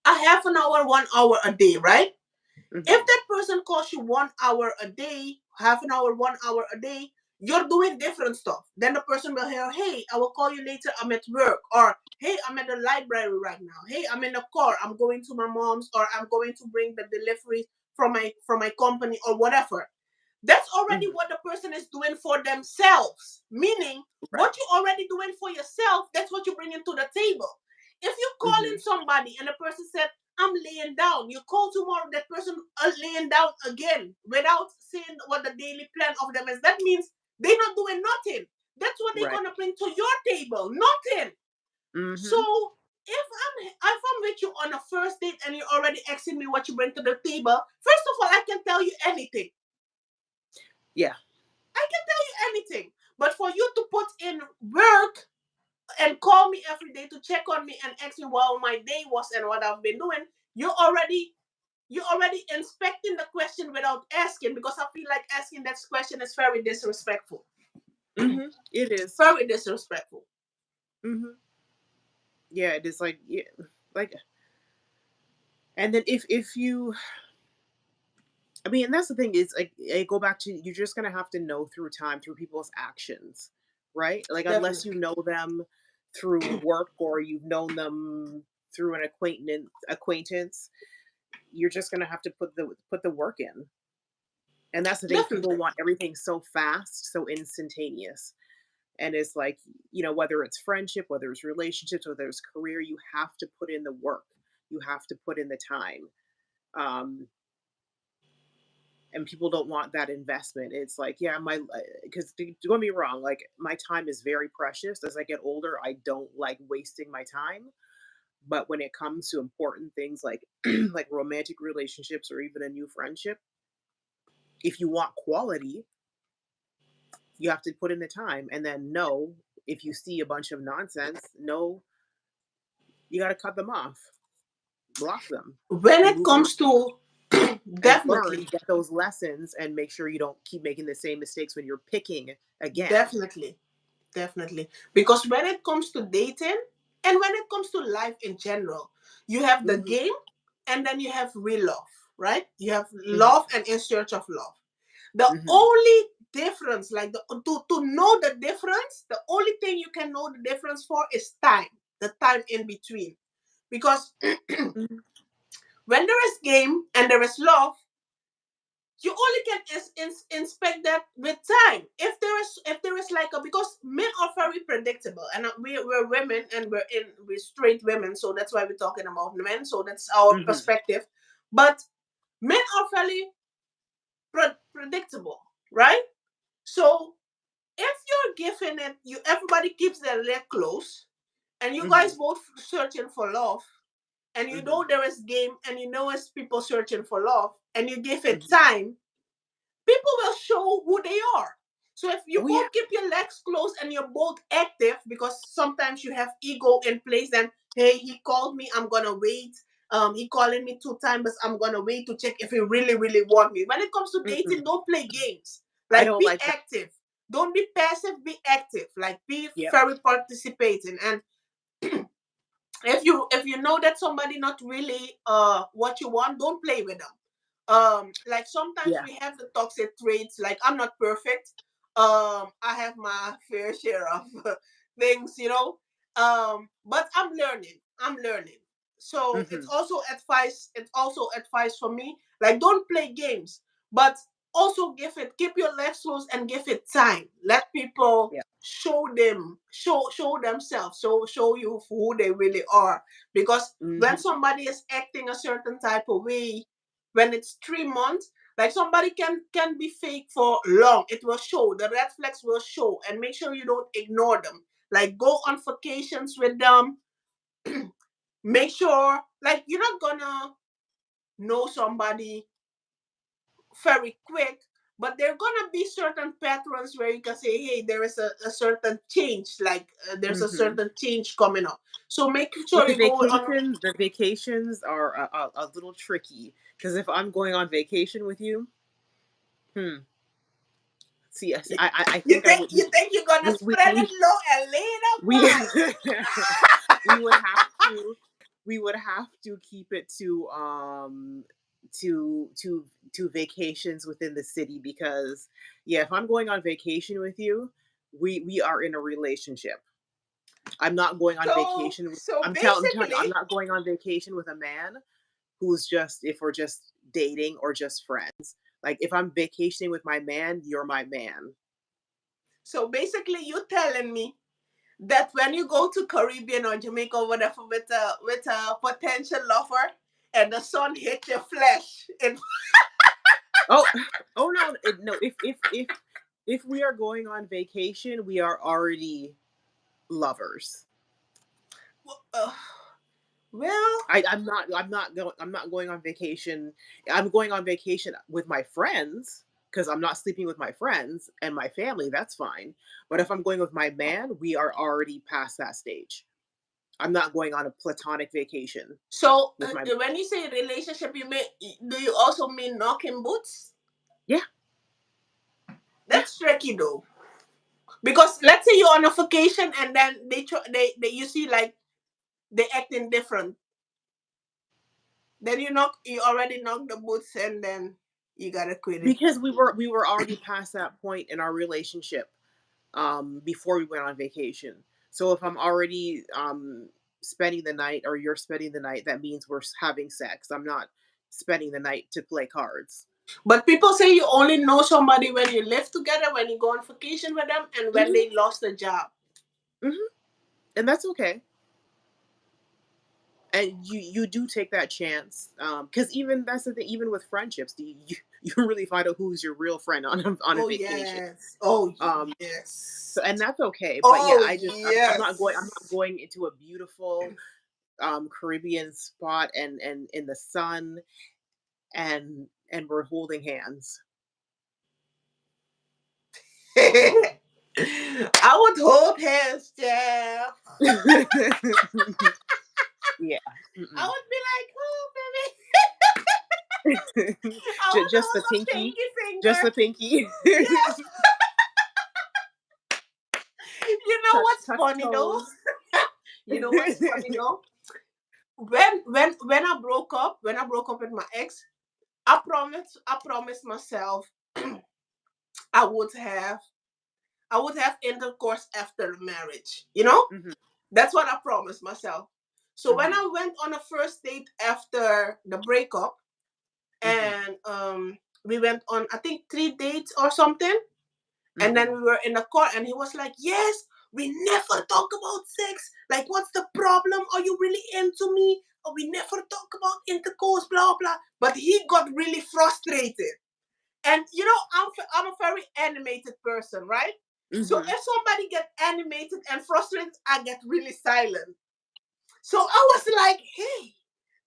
half an hour, 1 hour a day, right? If Mhm. that person calls you 1 hour a day, half an hour, 1 hour a day, you're doing different stuff. Then the person will hear, hey, I will call you later, I'm at work. Or, hey, I'm at the library right now. Hey, I'm in the car, I'm going to my mom's, or I'm going to bring the delivery from my company or whatever. That's already Mhm. what the person is doing for themselves. Meaning, Right. what you're already doing for yourself, that's what you bring into the table. If you call in Mhm. somebody and the person said, I'm laying down, you call tomorrow, that person laying down again without saying what the daily plan of them is. That means they're not doing nothing. That's what they're Right. gonna bring to your table. Nothing. Mhm. So if I'm with you on a first date and you're already asking me what you bring to the table, first of all, I can tell you anything. Yeah. I can tell you anything. But for you to put in work and call me every day to check on me and ask me what my day was and what I've been doing, you're already inspecting the question without asking, because I feel like asking that question is very disrespectful. Mhm. It is. Very disrespectful. Mhm. Yeah, it is like, yeah, like, and then if you, I mean, and that's the thing is like I go back to, you're just gonna have to know through time, through people's actions, right? Like unless you Definitely. know them through work or you've known them through an acquaintance, you're just gonna have to put the work in. And that's the thing, people Definitely. want everything so fast, so instantaneous. And it's like, whether it's friendship, whether it's relationships, whether it's career, you have to put in the work. You have to put in the time. Um, and people don't want that investment. It's like, yeah, because don't get me wrong, like my time is very precious. As I get older, I don't like wasting my time. But when it comes to important things like like romantic relationships or even a new friendship, if you want quality, you have to put in the time. And then no, if you see a bunch of nonsense, no, you got to cut them off, block them, When and it move on comes to and learn, definitely, get those lessons, and make sure you don't keep making the same mistakes when you're picking again. definitely, definitely. Because when it comes to dating and when it comes to life in general, you have the Hmm. game and then you have real love, right? You have Hmm. love and in search of love. The Hmm. only difference, like to know the difference, the only thing you can know the difference for is time, the time in between. Because Hmm. when there is game and there is love, you only can inspect that with time. If there is like a, because men are very predictable, and we're women and we're straight women, so that's why we're talking about men. So that's our Hmm. perspective. But men are fairly predictable, right? So if you're giving it, you everybody keeps their leg close, and you Hmm. guys both searching for love, and you Hmm. know there is game, and you know it's people searching for love, and you give it Hmm. time, people will show who they are. So if you Oh yeah. both keep your legs closed and you're both active, because sometimes you have ego in place, then hey, he called me, I'm gonna wait. He calling me 2 times, but I'm gonna wait to check if he really, really want me. When it comes to dating, Mm-mm. don't play games. I Like don't be like that. active. Don't be passive, be active. Like be Yep. very participating. And if you know that somebody not really what you want, don't play with them. Like sometimes Yeah. we have the toxic traits, like I'm not perfect. I have my fair share of things, but I'm learning. So it's Hmm. also advice for me, like don't play games, but also keep your legs closed and give it time. Let people Yeah. show themselves, show you who they really are. Because when Hmm. somebody is acting a certain type of way, when it's 3 months, like somebody can be fake for long, it will show, the red flags will show, and make sure you don't ignore them. Like go on vacations with them. Make sure, like, you're not gonna know somebody very quick, but there are gonna be certain patterns where you can say, hey, there is a certain change, like there's a Hmm. certain change coming up. So make With sure you go on. the vacations are a little tricky because if I'm going on vacation with you, hmm, See, yes, You, I think I would. you think you're gonna We spread it low and lay it up we high? we would have to keep it to vacations within the city because yeah, if I'm going on vacation with you, we are in a relationship. I'm not going on So vacation. so I'm telling you, I'm basically, not going on vacation with a man who's just if we're just dating or just friends. Like if I'm vacationing with my man, you're my man. you telling me that when you go to Caribbean or Jamaica or whatever with a potential lover and the sun hit your flesh, it Oh, oh no, no. If we are going on vacation, we are already lovers. uh, well, I'm not going on vacation. I'm going on vacation with my friends because I'm not sleeping with my friends and my family. That's fine. But if I'm going with my man, we are already past that stage. I'm not going on a platonic vacation so with my when you say relationship, you mean do you also mean knocking boots? yeah yeah That's tricky though, because let's say you're on a vacation and then they you see like they acting different, then you already knock the boots and then you gotta quit it. because we were already past that point in our relationship before we went on vacation. So if I'm already spending the night or you're spending the night, that means we're having sex. I'm not spending the night to play cards. But people say you only know somebody when you live together, when you go on vacation with them, and when Hmm. they lost a job. Hmm. And that's okay. And you do take that chance because even that's the thing. Even with friendships, you really find out who's your real friend on on a Oh vacation. yes. Oh Um, yes. so and that's okay. But yeah, Oh I'm not yes. going into a beautiful Caribbean spot and in the sun and we're holding hands. I would hold hands, yeah. Yeah. I Mm-mm. would be like, oh baby. I would Just the hold a pinky, pinky just finger. the pinky. Yes. You know what's Touch funny though? toes. You know what's funny though? When I broke up with my ex, I promised myself I would have I would have intercourse after marriage. You know? Hmm. That's what I promised myself. So when Hmm. I went on a first date after the breakup, Hmm. and we went on I think 3 dates or something, and then Hmm. we were in the car, and he was like, "Yes, we never talk about sex. Like, what's the problem? Are you really into me? Or we never talk about intercourse, blah blah." But he got really frustrated, and I'm a very animated person, right? So Hmm. if somebody get animated and frustrated, I get really silent. So I was like, "Hey,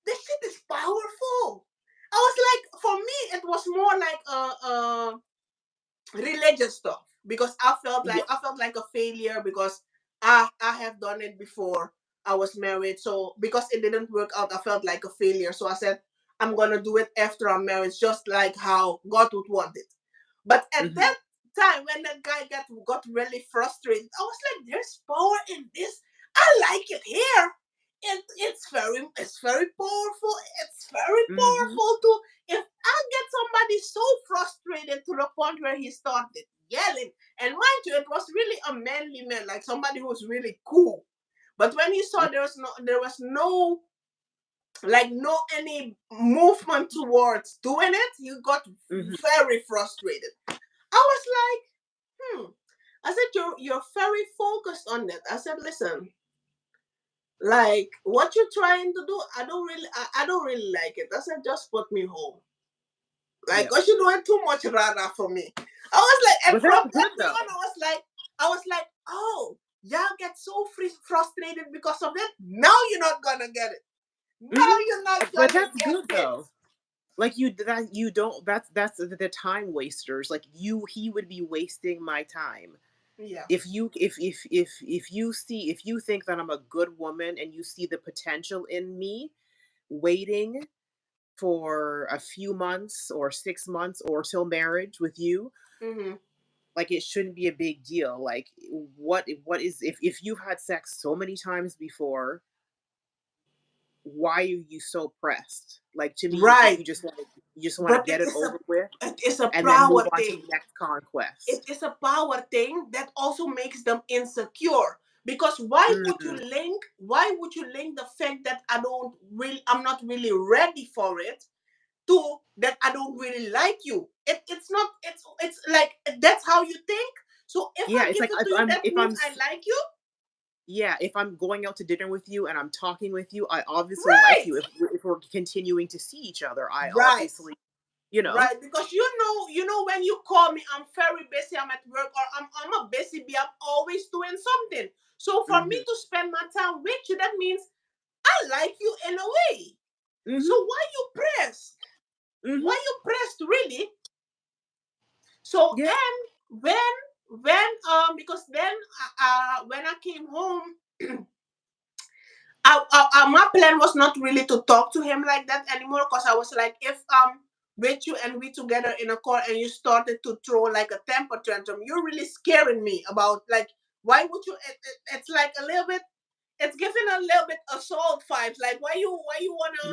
this shit is powerful." I was like, for me, it was more like a religious stuff, because Yeah. I felt like a failure, because I have done it before I was married. So because it didn't work out, I felt like a failure. So I said I'm gonna do it after I'm married, just like how God would want it. But at Hmm. that time, when the guy got really frustrated, I was like, "There's power in this. I like it here. It's very powerful. It's very Hmm. powerful too. If I get somebody so frustrated to the point where he started yelling, and mind you, it was really a manly man, like somebody who was really cool. But when he saw there was no like no any movement towards doing it, he got Hmm. very frustrated. I was like, I said, you're very focused on that. I said, listen, like what you're trying to do, I don't really like it. I said, just put me home. Like, Yeah. cause you're doing too much rara for me. I was like, and But from that's that good day though. on, I was like, oh, y'all get so frustrated because of it. Now you're not gonna get it. Now Hmm. you're not But gonna that's get good it. though. Like you don't that's the time wasters. Like he would be wasting my time. Yeah. If you see if you think that I'm a good woman and you see the potential in me waiting for a few months or 6 months or till marriage with you, Mm-hmm. Like it shouldn't be a big deal. Like what is if you've had sex so many times before, why are you so pressed? Like to me, Right. you just want to But get it over with it is a and then move power on to thing. the next It conquest. is a power thing that also makes them insecure. Because Mm, why would you link the fact that I'm not really ready for it to that I don't really like you? It's not, it's like that's how you think. So if yeah, I it's give like it to you, that if means I like you. yeah, if I'm going out to dinner with you and I'm talking with you, I obviously like Right. you. If we're continuing to see each other, I Right. obviously, you know. Right, because when you call me, I'm very busy, I'm at work, or I'm a busy bee, I'm always doing something. So for me Mhm. to spend my time with you, that means I like you in a way. So Mhm. why you pressed? Mhm. Why you pressed really? So Yeah. and when because then when I came home, my plan was not really to talk to him like that anymore, because I was like, if with you and we together in a car and you started to throw like a temper tantrum, you're really scaring me about, like, why would you? It's like a little bit. It's giving a little bit assault vibes. Like,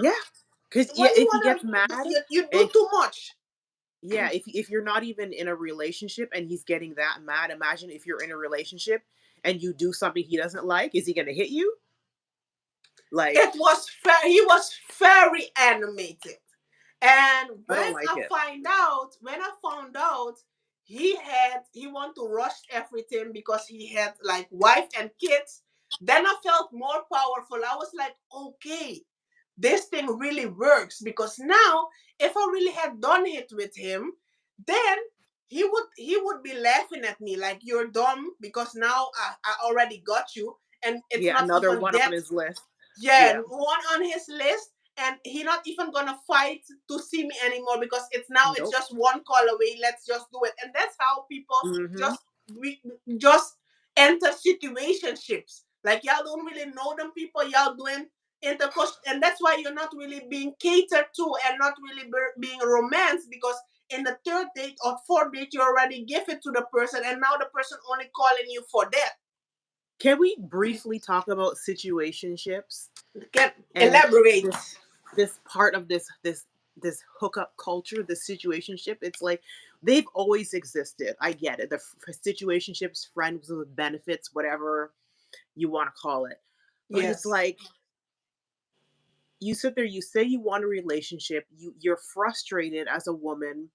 Yeah. Cuz why yeah, you if he gets wanna mad, you do if too much. yeah, if you're not even in a relationship and he's getting that mad, imagine if you're in a relationship and you do something he doesn't like, is he going to hit you? Like, He was very animated. And I don't like it. when I found out he want to rush everything because he had like wife and kids, then I felt more powerful. I was like, okay, this thing really works, because now if I really had done it with him, then he would be laughing at me like, you're dumb because now I already got you, and it's Yeah, not another even one on that. his list. Yeah, Yeah. one on his list, and he not even gonna fight to see me anymore, because it's Nope. just one call away. Let's just do it, and that's how people Mhm. just we just enter situationships. Like, y'all don't really know them people, y'all doing intercourse, and that's why you're not really being catered to and not really being romanced, because in the third date or fourth date you already give it to the person, and now the person only calling you for that. Can we briefly talk about situationships Can and elaborate. this part of this hookup culture, this situationship? It's like they've always existed. I get it. The situationships, friends with benefits, whatever you want to call it. But it's Yes. like you sit there, you say you want a relationship, you're frustrated as a woman.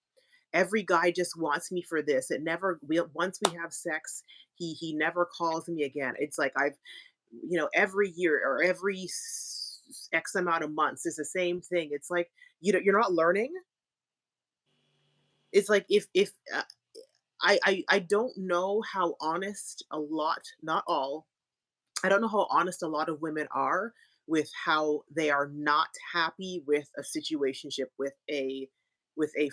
Every guy just wants me for this. It never once we have sex, he never calls me again. It's like I've every year or every x amount of months is the same thing. It's like you're not learning. It's like if I don't know how honest a lot, not all, I don't know how honest a lot of women are with how they are not happy with a situationship with a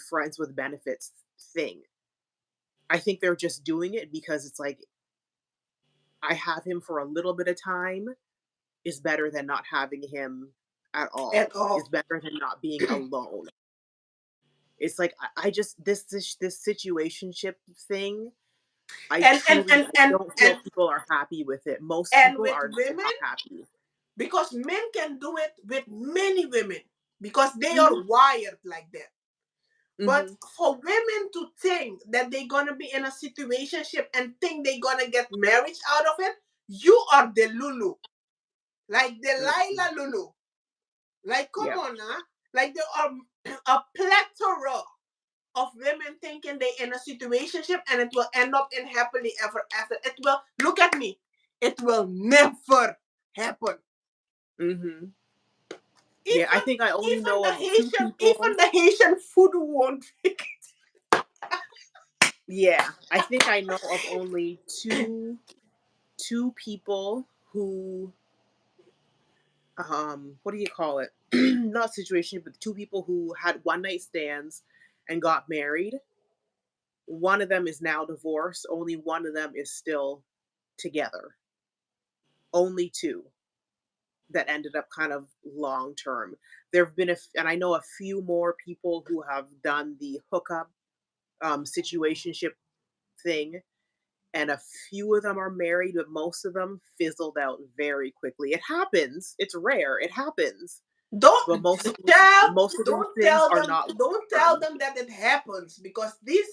friends with benefits thing. I think they're just doing it because it's like I have him for a little bit of time is better than not having him at all. At all. Is better than not being alone. It's like I just this situationship thing. and and and I and don't feel and people are happy with it. Most and people with are women, not happy. because men can do it with many women because they are Mhm. wired like that. But Mhm. for women to think that they're gonna be in a situationship and think they're gonna get marriage out of it, you are the Lulu, like the Mm-mm. Lila Lulu. Like, come Yeah. on, huh? Like, there are a plethora of women thinking they in a situationship and it will end up in happily ever after. It will, look at me. It will never happen. Mhm. Yeah, I Even think I only know of two Even people. the Haitian food won't. Yeah, I think I know of only two people who what do you call it? Not situation, but two people who had one night stands and got married. One of them is now divorced. Only one of them is still together. Only two that ended up kind of long term. There have been and I know a few more people who have done the hookup situationship thing, and a few of them are married, but most of them fizzled out very quickly. It happens. It's rare. It happens. But Don't tell most of those don't things tell are them not long don't tell term. them that it happens, because these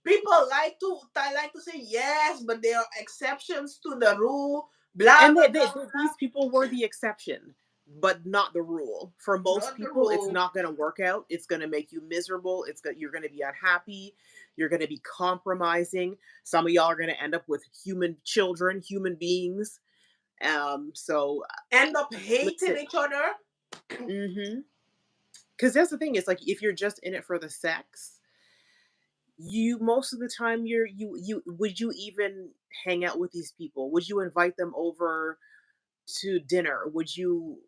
people like to say yes, but there are exceptions to the rule. Blah And blah blah these blah. people were the exception, but not the rule. For most Not the people, it's rule. not going to work out. It's going to make you miserable. You're going to be unhappy. You're going to be compromising. Some of y'all are going to end up with human children, human beings. So End up hating listen. each other. Mm-hmm. Because that's the thing. It's like if you're just in it for the sex, you most of the time you would you even hang out with these people? Would you invite them over to dinner? Would you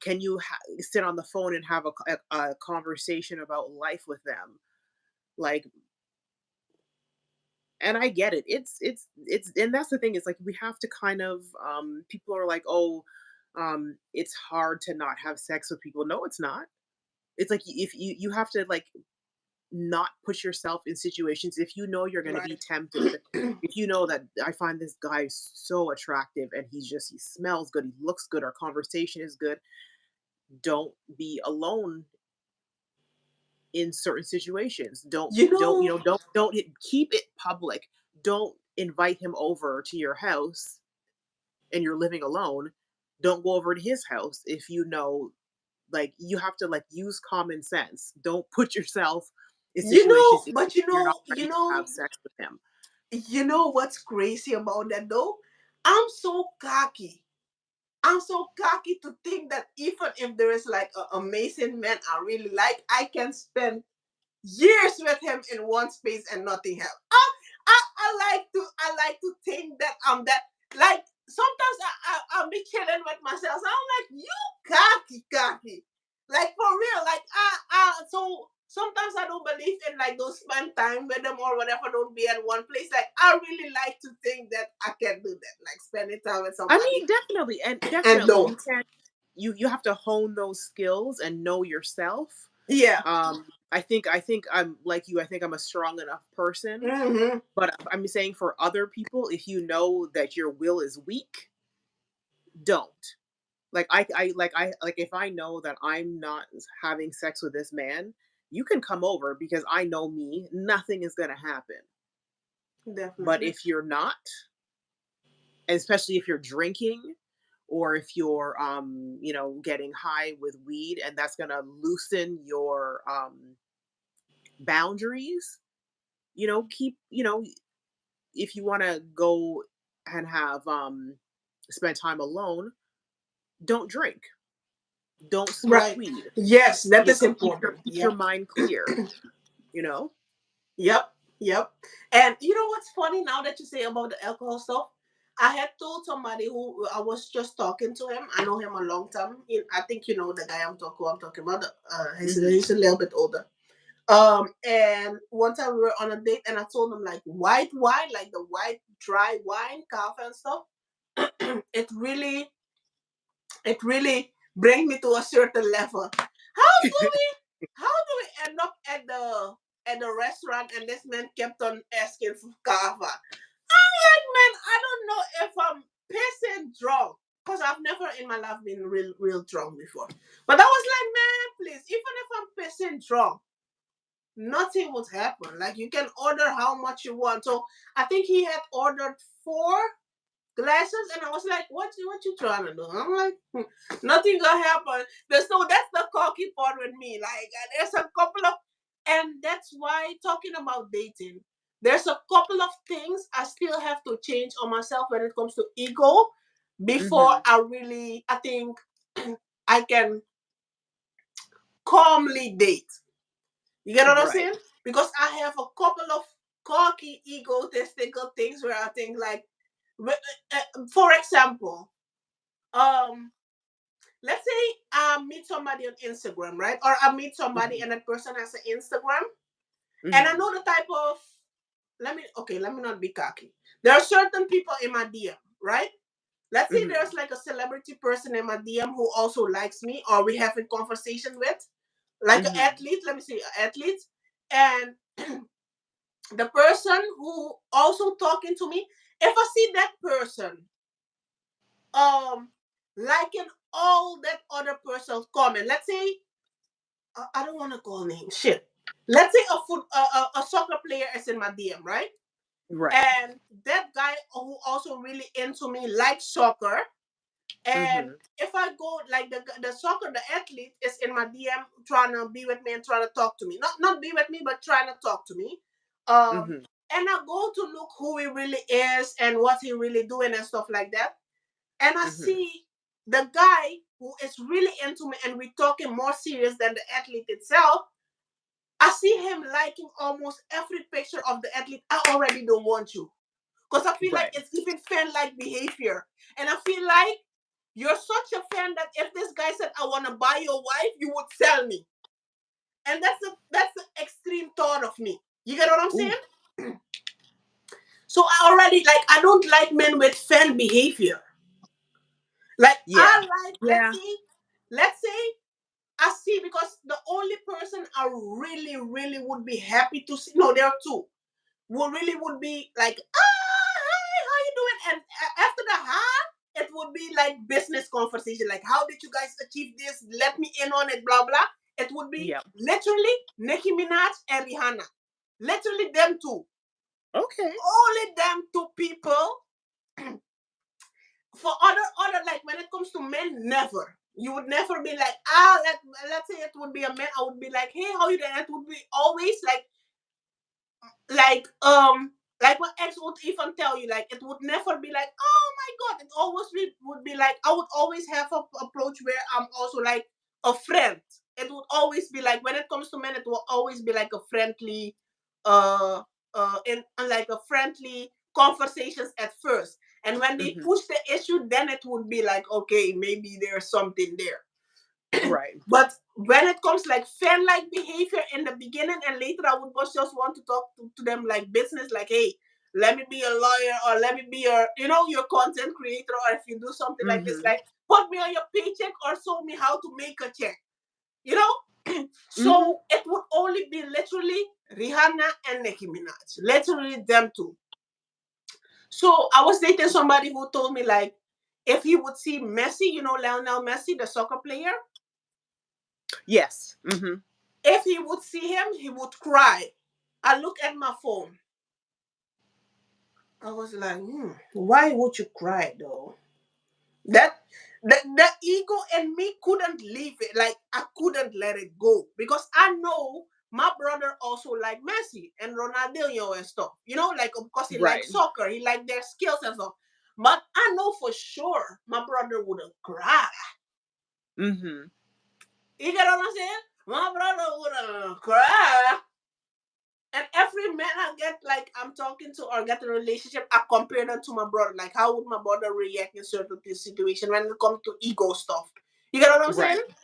can you sit on the phone and have a conversation about life with them? Like, and I get it. It's and that's the thing. It's like we have to kind of people are like, "Oh, it's hard to not have sex with people." No, it's not. It's like if you have to like not put yourself in situations if you know you're going to be Right. tempted. If you know that I find this guy so attractive and he smells good, he looks good, our conversation is good, don't be alone in certain situations. You Don't know, keep it public. Don't invite him over to your house and you're living alone. Don't go over to his house if you know, like, you have to like use common sense. Don't put yourself in situations if but you're not you ready to know, have sex with him. what's crazy about that though? I'm so cocky. I'm so cocky to think that even if there is like an amazing man I really like, I can spend years with him in one space and nothing happens. I like to think that I'm that, like, sometimes I'll be chilling with myself. So I'm like, you cocky. Like, for real. Like, so sometimes I don't believe in like those spend time with them or whatever, don't be at one place. Like, I really like to think that I can do that. Like, spending time with I somebody mean, definitely, and and definitely, you don't. can you have to hone those skills and know yourself. Yeah. I think I'm like you. I think I'm a strong enough person, Mm-hmm. but I'm saying for other people, if you know that your will is weak, don't. Like if I know that I'm not having sex with this man, you can come over because I know me, nothing is gonna happen. But Definitely. if you're not, especially if you're drinking or if you're getting high with weed and that's going to loosen your boundaries, keep if you want to go and have spend time alone, don't drink, don't smoke Right. weed, Yes, that is keep important. your Yep. mind clear, you know. Yep, yep. And you know what's funny now that you say about the alcohol stuff? I had told somebody who I was just talking to him. I know him a long time. I think you know the guy I'm talking about. Hmm. He's a little bit older. And one time we were on a date, and I told him like white wine, like the white dry wine, coffee and stuff. it really, it really brings me to a certain level. Do we how do we end up at the restaurant and this man kept on asking for kava? I'm like, man, I don't know if I'm pissing drunk. Because I've never in my life been real drunk before. But I was like, man, please, even if I'm pissing drunk, nothing would happen. Like, you can order how much you want. So I think he had ordered 4 glasses, and I was like, what you trying to do? I'm like, nothing gonna happen. So that's the cocky part with me. Like, there's a couple of, and that's why talking about dating, there's a couple of things I still have to change on myself when it comes to ego before Hmm. I think I can calmly date. You get what I'm Right. saying? Because I have a couple of cocky, egotistical things where I think like, for example, um, let's say I meet somebody on Instagram, right? Or I meet somebody Hmm. and that person has an Instagram, and I Hmm. know the type of. Let me not be cocky. There are certain people in my DM, right? Let's say Hmm. there's like a celebrity person in my DM who also likes me, or we have a conversation with, like an Hmm. athlete. Let me say, an athlete, and the person who also talking to me, if I see that person um liking all that other person's comment, let's say I don't want to call names. Shit. Let's say a soccer player is in my DM, right? Right. And that guy who also really into me likes soccer. And Mhm. if I go like the soccer, the athlete is in my DM trying to be with me and trying to talk to me, not be with me, but trying to talk to me. Mhm. And I go to look who he really is and what he really doing and stuff like that. And I Mhm. see the guy who is really into me and we're talking more serious than the athlete itself. I see him liking almost every picture of the athlete. I already don't want you. Because I feel like Right. it's even fan like behavior. And I feel like you're such a fan that if this guy said, I want to buy your wife, you would sell me. And that's the extreme thought of me. You get what I'm Ooh. saying? So I already like I don't like men with fan behavior. Like Yeah. I like Yeah. let's say I see because the only person I really, really would be happy to see. No, there are two. Who really would be like, hi, how you doing? And after the hi, it would be like business conversation. Like, how did you guys achieve this? Let me in on it, blah, blah. It would be Yep. literally Nicki Minaj and Rihanna. Literally them two. Okay. Only them two people. For other like when it comes to men, never. You would never be like, let's say it would be a man. I would be like, hey, how you doing? It would be always like like my ex would even tell you, like it would never be like, oh my god, it always would be like I would always have a approach where I'm also like a friend. It would always be like when it comes to men, it will always be like a friendly uh in like a friendly conversations at first, and when they Mhm. push the issue, then it would be like, okay, maybe there's something there. Right. But when it comes like fan like behavior in the beginning and later, I would just want to talk to them like business, like, hey, let me be a lawyer or let me be your content creator, or if you do something like this, Mhm. like put me on your paycheck or show me how to make a check, you know? Mhm. So it would only be literally Rihanna and Nicki Minaj, literally them two. So I was dating somebody who told me like if he would see Messi, Lionel Messi, the soccer player, Yes. Mhm. if he would see him, he would cry. I look at my phone. I was like, why would you cry though? That the ego in me couldn't leave it. Like I couldn't let it go because I know my brother also like Messi and Ronaldinho and stuff. Like because he Right. likes soccer, he like their skills and stuff. But I know for sure my brother wouldn't cry. Mhm. You get what I'm saying? My brother wouldn't cry. And every man I get, like I'm talking to or get a relationship, I compare them to my brother. Like, how would my brother react in certain situation when it comes to ego stuff? You get what I'm saying? Right.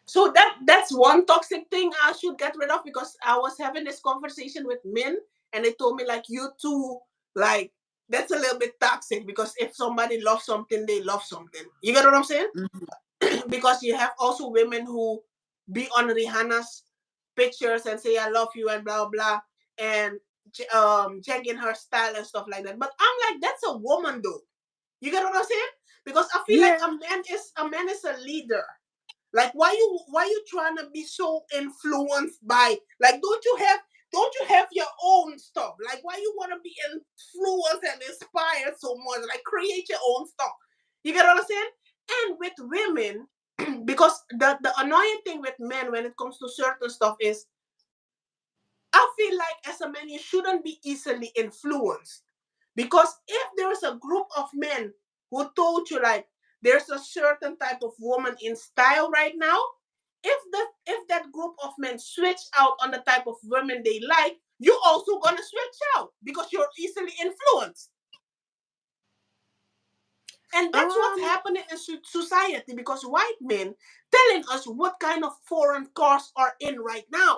So that's one toxic thing I should get rid of because I was having this conversation with men and they told me like you too, like that's a little bit toxic because if somebody loves something, they love something. You get what I'm saying? Mhm. Because you have also women who be on Rihanna's pictures and say I love you and blah blah and checking her style and stuff like that. But I'm like, that's a woman though. You get what I'm saying? Because I feel like Yeah. a man is a leader. Like why you trying to be so influenced by like don't you have your own stuff? Like why you want to be influenced and inspired so much? Like create your own stuff. You get what I'm saying? And with women, because the annoying thing with men when it comes to certain stuff is I feel like as a man you shouldn't be easily influenced. Because if there's a group of men who told you like there's a certain type of woman in style right now, if that group of men switch out on the type of women they like, you also gonna switch out because you're easily influenced. And that's what's Um. happening in society because white men telling us what kind of foreign cars are in right now.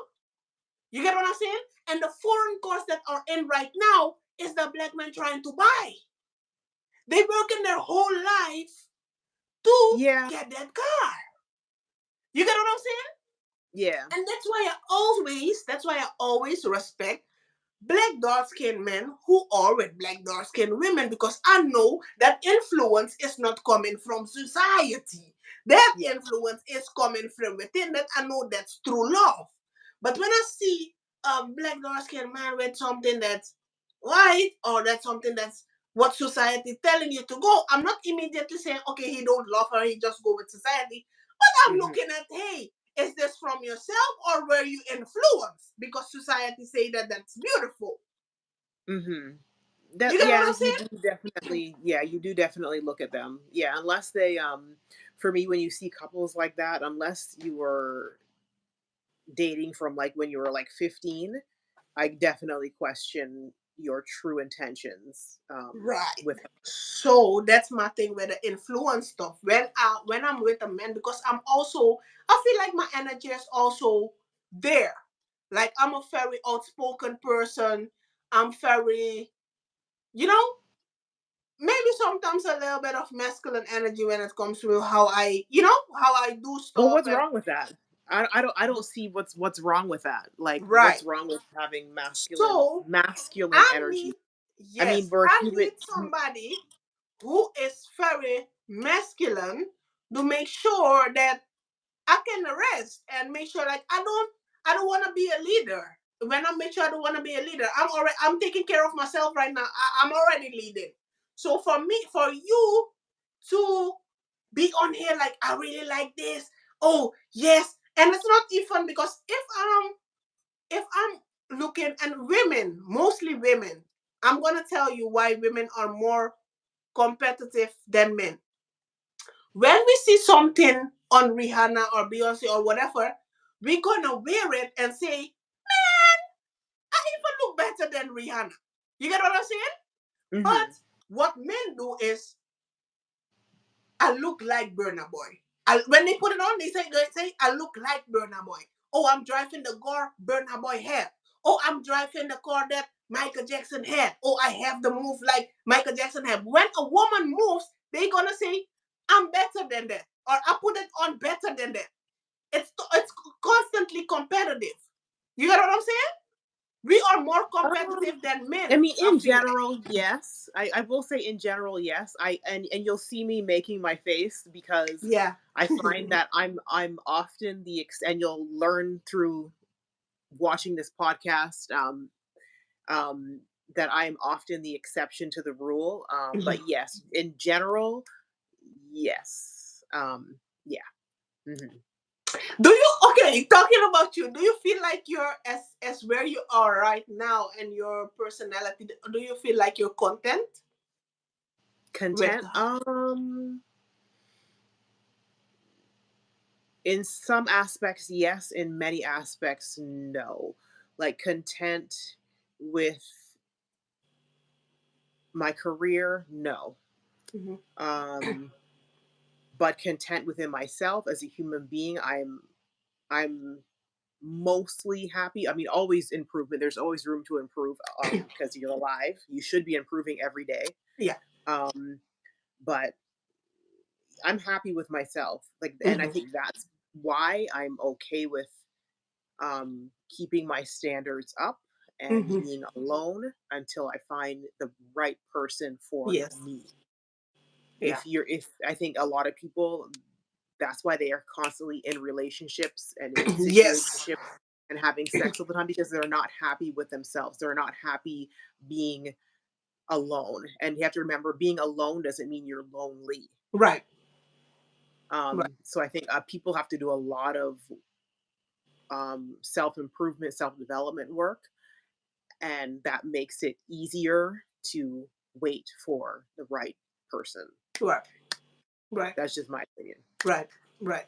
You get what I'm saying? And the foreign cars that are in right now is the black man trying to buy. They work in their whole life to Yeah. get that car. You get what I'm saying? Yeah. And that's why I always respect. black dark skinned men who are with black dark skinned women, because I know that influence is not coming from society. That Yeah. influence is coming from within. That I know that's true love. But when I see a black dark skinned man with something that's white, or that's something that's what society telling you to go, I'm not immediately saying, okay, he don't love her, he just go with society. I'm Hmm. looking at, hey, is this from yourself or were you influenced? Because society say that that's beautiful. Hmm. You That, get what yeah, I'm you saying? do definitely, yeah, you do definitely look at them. Yeah, unless they, for me, when you see couples like that, unless you were dating from like when you were like 15, I definitely question your true intentions Right. with. So that's my thing with the influence stuff. When I'm with a man, because I feel like my energy is also there. Like I'm a very outspoken person. I'm very, you know, maybe sometimes a little bit of masculine energy when it comes to how how I do Well, stuff what's and wrong with that? I don't see what's wrong with that. Like, right. what's wrong with having So masculine I energy? need, I mean, yes, we're I human. need somebody who is very masculine to make sure that I can rest and make sure like I don't want to be a leader. When I make sure I don't want to be a leader, I'm taking care of myself right now. I'm already leading. So for you to be on here like I really like this. Oh yes, and it's not even because if I'm looking and women, mostly women, I'm gonna tell you why women are more competitive than men. When we see something on Rihanna or Beyonce or whatever, we're gonna wear it and say, I even look better than Rihanna. You get what I'm saying? But Hmm. what men do is, I look like Burna Boy. When they put it on, they say, I look like Burna Boy. Oh, I'm driving the car Burna Boy had. Oh, I'm driving the car that Michael Jackson had. Oh, I have the move like Michael Jackson had. When a woman moves, they gonna say, I'm better than that. Or I put it on better than that. It's constantly competitive. You get what I'm saying? We are more Um, competitive than I men, mean, I in feel like. general, yes. I will say in general, yes. And you'll see me making my face because Yeah. I find that I'm often and you'll learn through watching this podcast. Um, that I'm often the exception to the rule. But yes, in general, yes. Yeah. Hmm. Do you, okay, talking about you, do you feel like you're as where you are right now and your personality, do you feel like you're content with Content. In some aspects, yes. In many aspects, no. Like, content with my career, no. Mhm. Um, but content within myself as a human being, I'm mostly happy. I mean, always improvement. There's always room to improve because you're alive. You should be improving every day. Yeah. Um, but I'm happy with myself. Like, and I Mhm. think that's why I'm okay with keeping my standards up and Mhm. being alone until I find the right person for Yes. me. Yeah. If I think a lot of people, that's why they are constantly in relationships and in Yes. situationships and having sex all the time because they're not happy with themselves. They're not happy being alone. And you have to remember, being alone doesn't mean you're lonely. Right. Right. So I think people have to do a lot of self improvement, self development work, and that makes it easier to wait for the right person. Right. Right. That's just my opinion. Right. Right.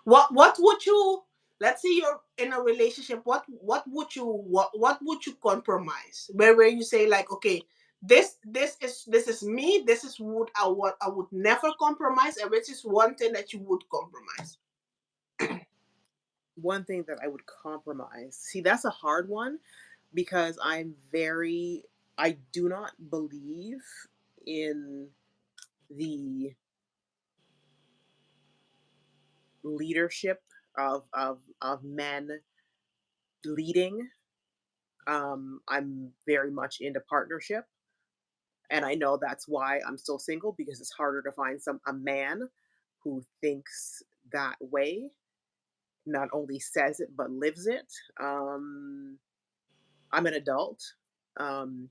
What would you, let's say you're in a relationship, what would you compromise? Where you say like, okay, this is me, this is what I would never compromise, and which is one thing that you would compromise. One thing that I would compromise. See, that's a hard one because I do not believe in the leadership of men leading. I'm very much into partnership, and I know that's why I'm still single because it's harder to find some a man who thinks that way, not only says it but lives it. I'm an adult. Um,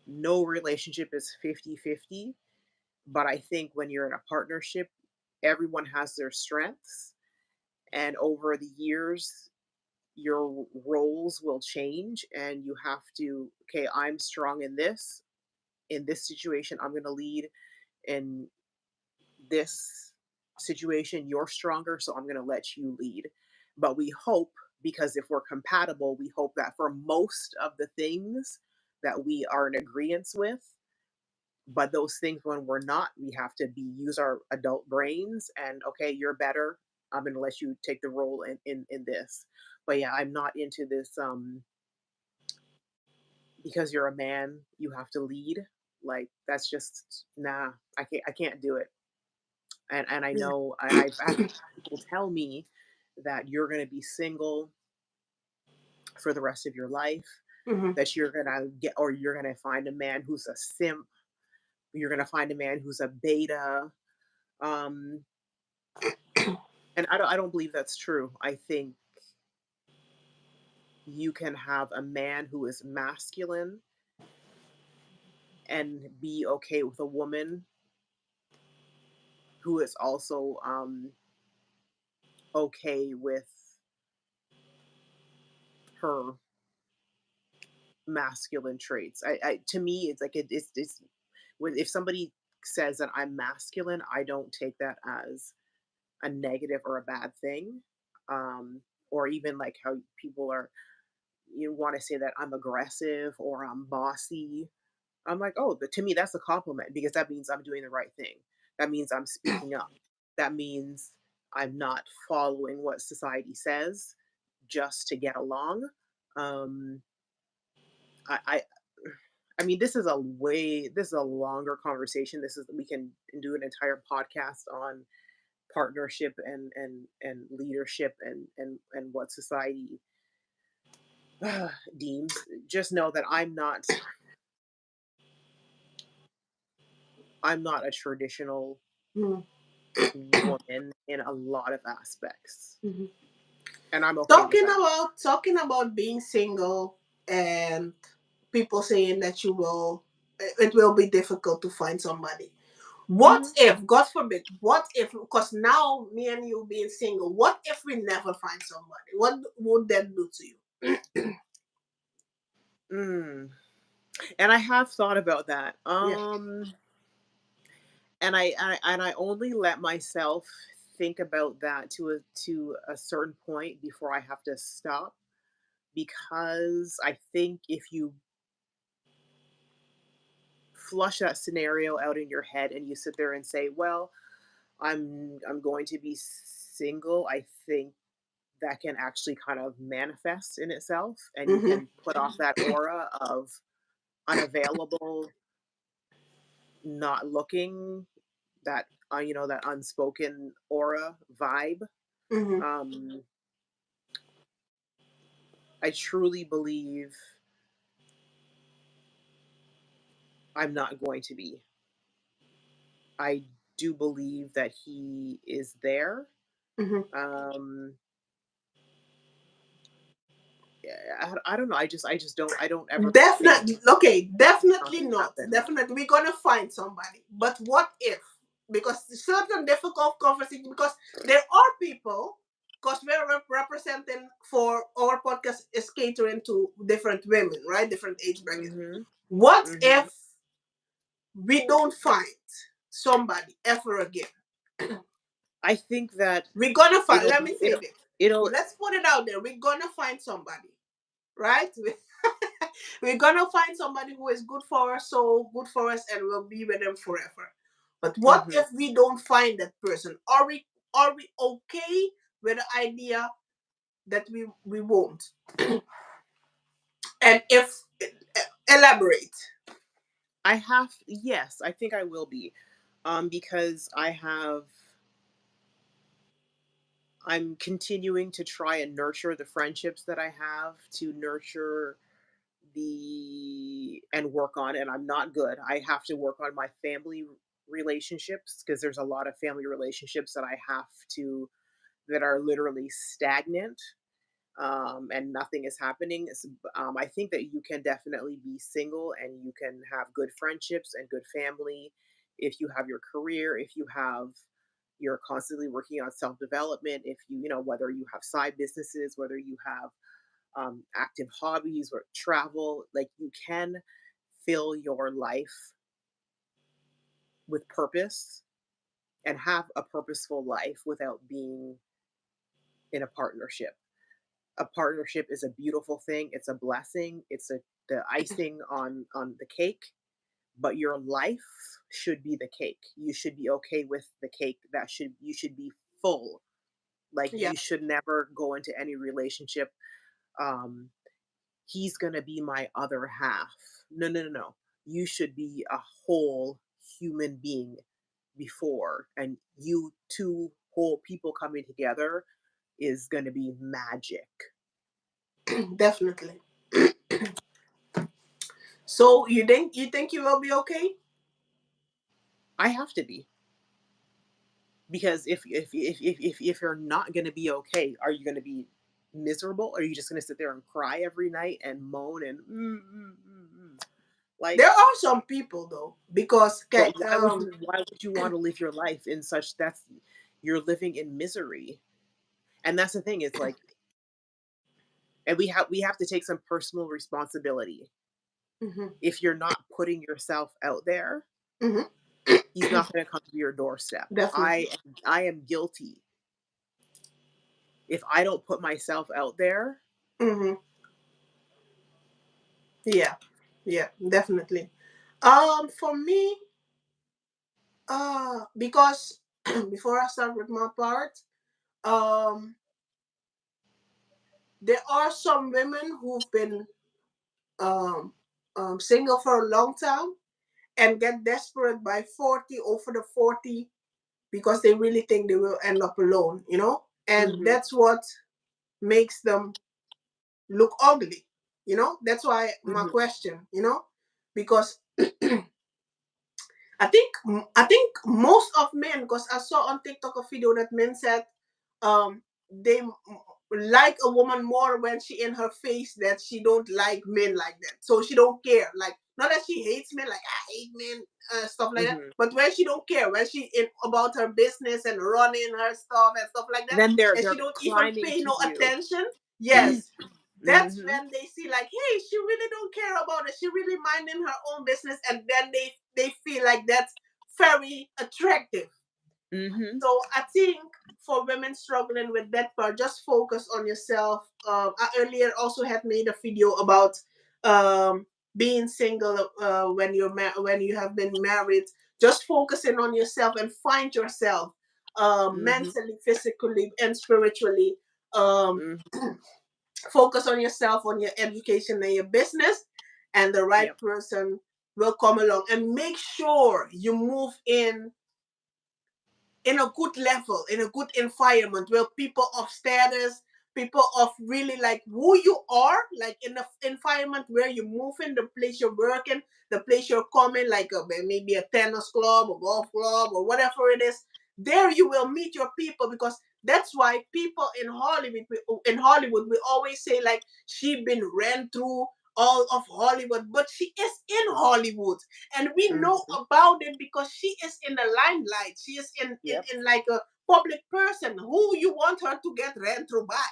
no relationship is 50-50, but I think when you're in a partnership, everyone has their strengths, and over the years your roles will change and you have to, okay, I'm strong in this situation, I'm going to lead. In this situation, you're stronger, so I'm going to let you lead. But we hope, because if we're compatible, we hope that for most of the things that we are in agreement with, but those things when we're not, we have to be use our adult brains and, okay, you're better, I'm going to let you take the role in this. But yeah, I'm not into this because you're a man, you have to lead. Like that's just nah, I can't do it. And I Yeah. know I've had people tell me that you're going to be single for the rest of your life, Hmm. that you're going to get, or you're going to find a man who's a simp, you're going to find a man who's a beta. Um, and I don't believe that's true. I think you can have a man who is masculine and be okay with a woman who is also okay with her masculine traits. I to me, it's like it's when if somebody says that I'm masculine, I don't take that as a negative or a bad thing. Or even like how people are, you want to say that I'm aggressive or I'm bossy. I'm like, oh, to me that's a compliment because that means I'm doing the right thing. That means I'm speaking up. That means I'm not following what society says just to get along. Um, I I mean, this is a longer conversation. This is we can do an entire podcast on partnership and leadership and what society deems. Just know that I'm not a traditional Hmm. woman in a lot of aspects, Hmm. and I'm okay with Talking about being single and people saying that it will be difficult to find somebody. What that. if, God forbid, what if, because now me and you being single, what if we never find somebody? What would that do to you? Mm. And I have thought about that. Yeah. And I only let myself think about that to a certain point before I have to stop, because I think if you flush that scenario out in your head and you sit there and say, "Well, I'm going to be single," I think that can actually kind of manifest in itself, and you Mm-hmm. can put off that aura of unavailable, not looking, that that unspoken aura vibe. Mm-hmm. um I truly believe I'm not going to be. I do believe that he is there. Mm-hmm. um yeah, I don't know, I don't ever think Definitely, okay, it's not definitely gonna not. happen. Definitely, we're gonna find somebody. But what if? Because certain difficult conversations, because there are people, because we're representing for our podcast is catering to different women, right? Different age brackets. Mhm. What Mhm. if we don't find somebody ever again? I think that We're gonna find, it'll let be me say it'll this. it'll Let's put it out there. We're gonna find somebody, right? We're gonna find somebody who is good for us, so good for us, and we'll be with them forever. But what Mhm. if we don't find that person? Are we okay with the idea that we won't? And if elaborate. Yes, I think I will be, because I'm continuing to try and nurture the friendships that I have, to nurture the and work on, and I'm not good. I have to work on my family relationships because there's a lot of family relationships that I have to that are literally stagnant, and nothing is happening. I think that you can definitely be single and you can have good friendships and good family if you have your career, if you have you're constantly working on self development, if you, whether you have side businesses, whether you have active hobbies or travel, like you can fill your life with purpose and have a purposeful life without being in a partnership. A partnership is a beautiful thing. It's a blessing. It's the icing on the cake, but your life should be the cake. You should be okay with the cake. That should you should be full. Like Yeah. you should never go into any relationship um he's going to be my other half. No, no, no, no. You should be a whole human being before, and you two whole people coming together is going to be magic. Definitely. So you think you will be okay? I have to be, because if you're not going to be okay, are you going to be miserable? Are you just going to sit there and cry every night and moan and like? There are some people though, because But why would you want to live your life in such that's you're living in misery? And that's the thing, it's like, and we have to take some personal responsibility. mhm, If you're not putting yourself out there, mhm. he's not going to come to your doorstep. Definitely. I am guilty. If I don't put myself out there, Mhm. Yeah. Yeah, definitely. For me, because before I start with my part, um, there are some women who've been um, single for a long time and get desperate by 40, over the 40, because they really think they will end up alone, and mhm, that's what makes them look ugly. That's why my mhm, question, because I think most of men, because I saw on TikTok a video that men said they like a woman more when she in her face, that she don't like men like that. So she don't care. Like, not that she hates men, like I hate men, stuff like that. mhm. But when she don't care, when she in about her business and running her stuff and stuff like that, Then they're and she they're don't even climbing pay to no you. attention. Yes, that's Mhm, when they see like, hey, she really don't care about it. She really minding her own business, and then they feel like that's very attractive. mhm, So I think for women struggling with that part, just focus on yourself. I earlier also had made a video about um, being single when when you have been married. Just focusing on yourself and find yourself, mhm, mentally, physically, and spiritually. Um, mhm. Focus on yourself, on your education and your business, and the right Yep. person will come along. And make sure you move in a good level, in a good environment where people of status, people of really like who you are, like in the environment where you move in, the place you're working, the place you're coming, like maybe a tennis club or golf club or whatever it is. There you will meet your people, because that's why people in Hollywood we always say like she been ran through all of Hollywood, but she is in Hollywood, and we know Mhm. about it because she is in the limelight. She is Yep. in like a public person who you want her to get ran through by,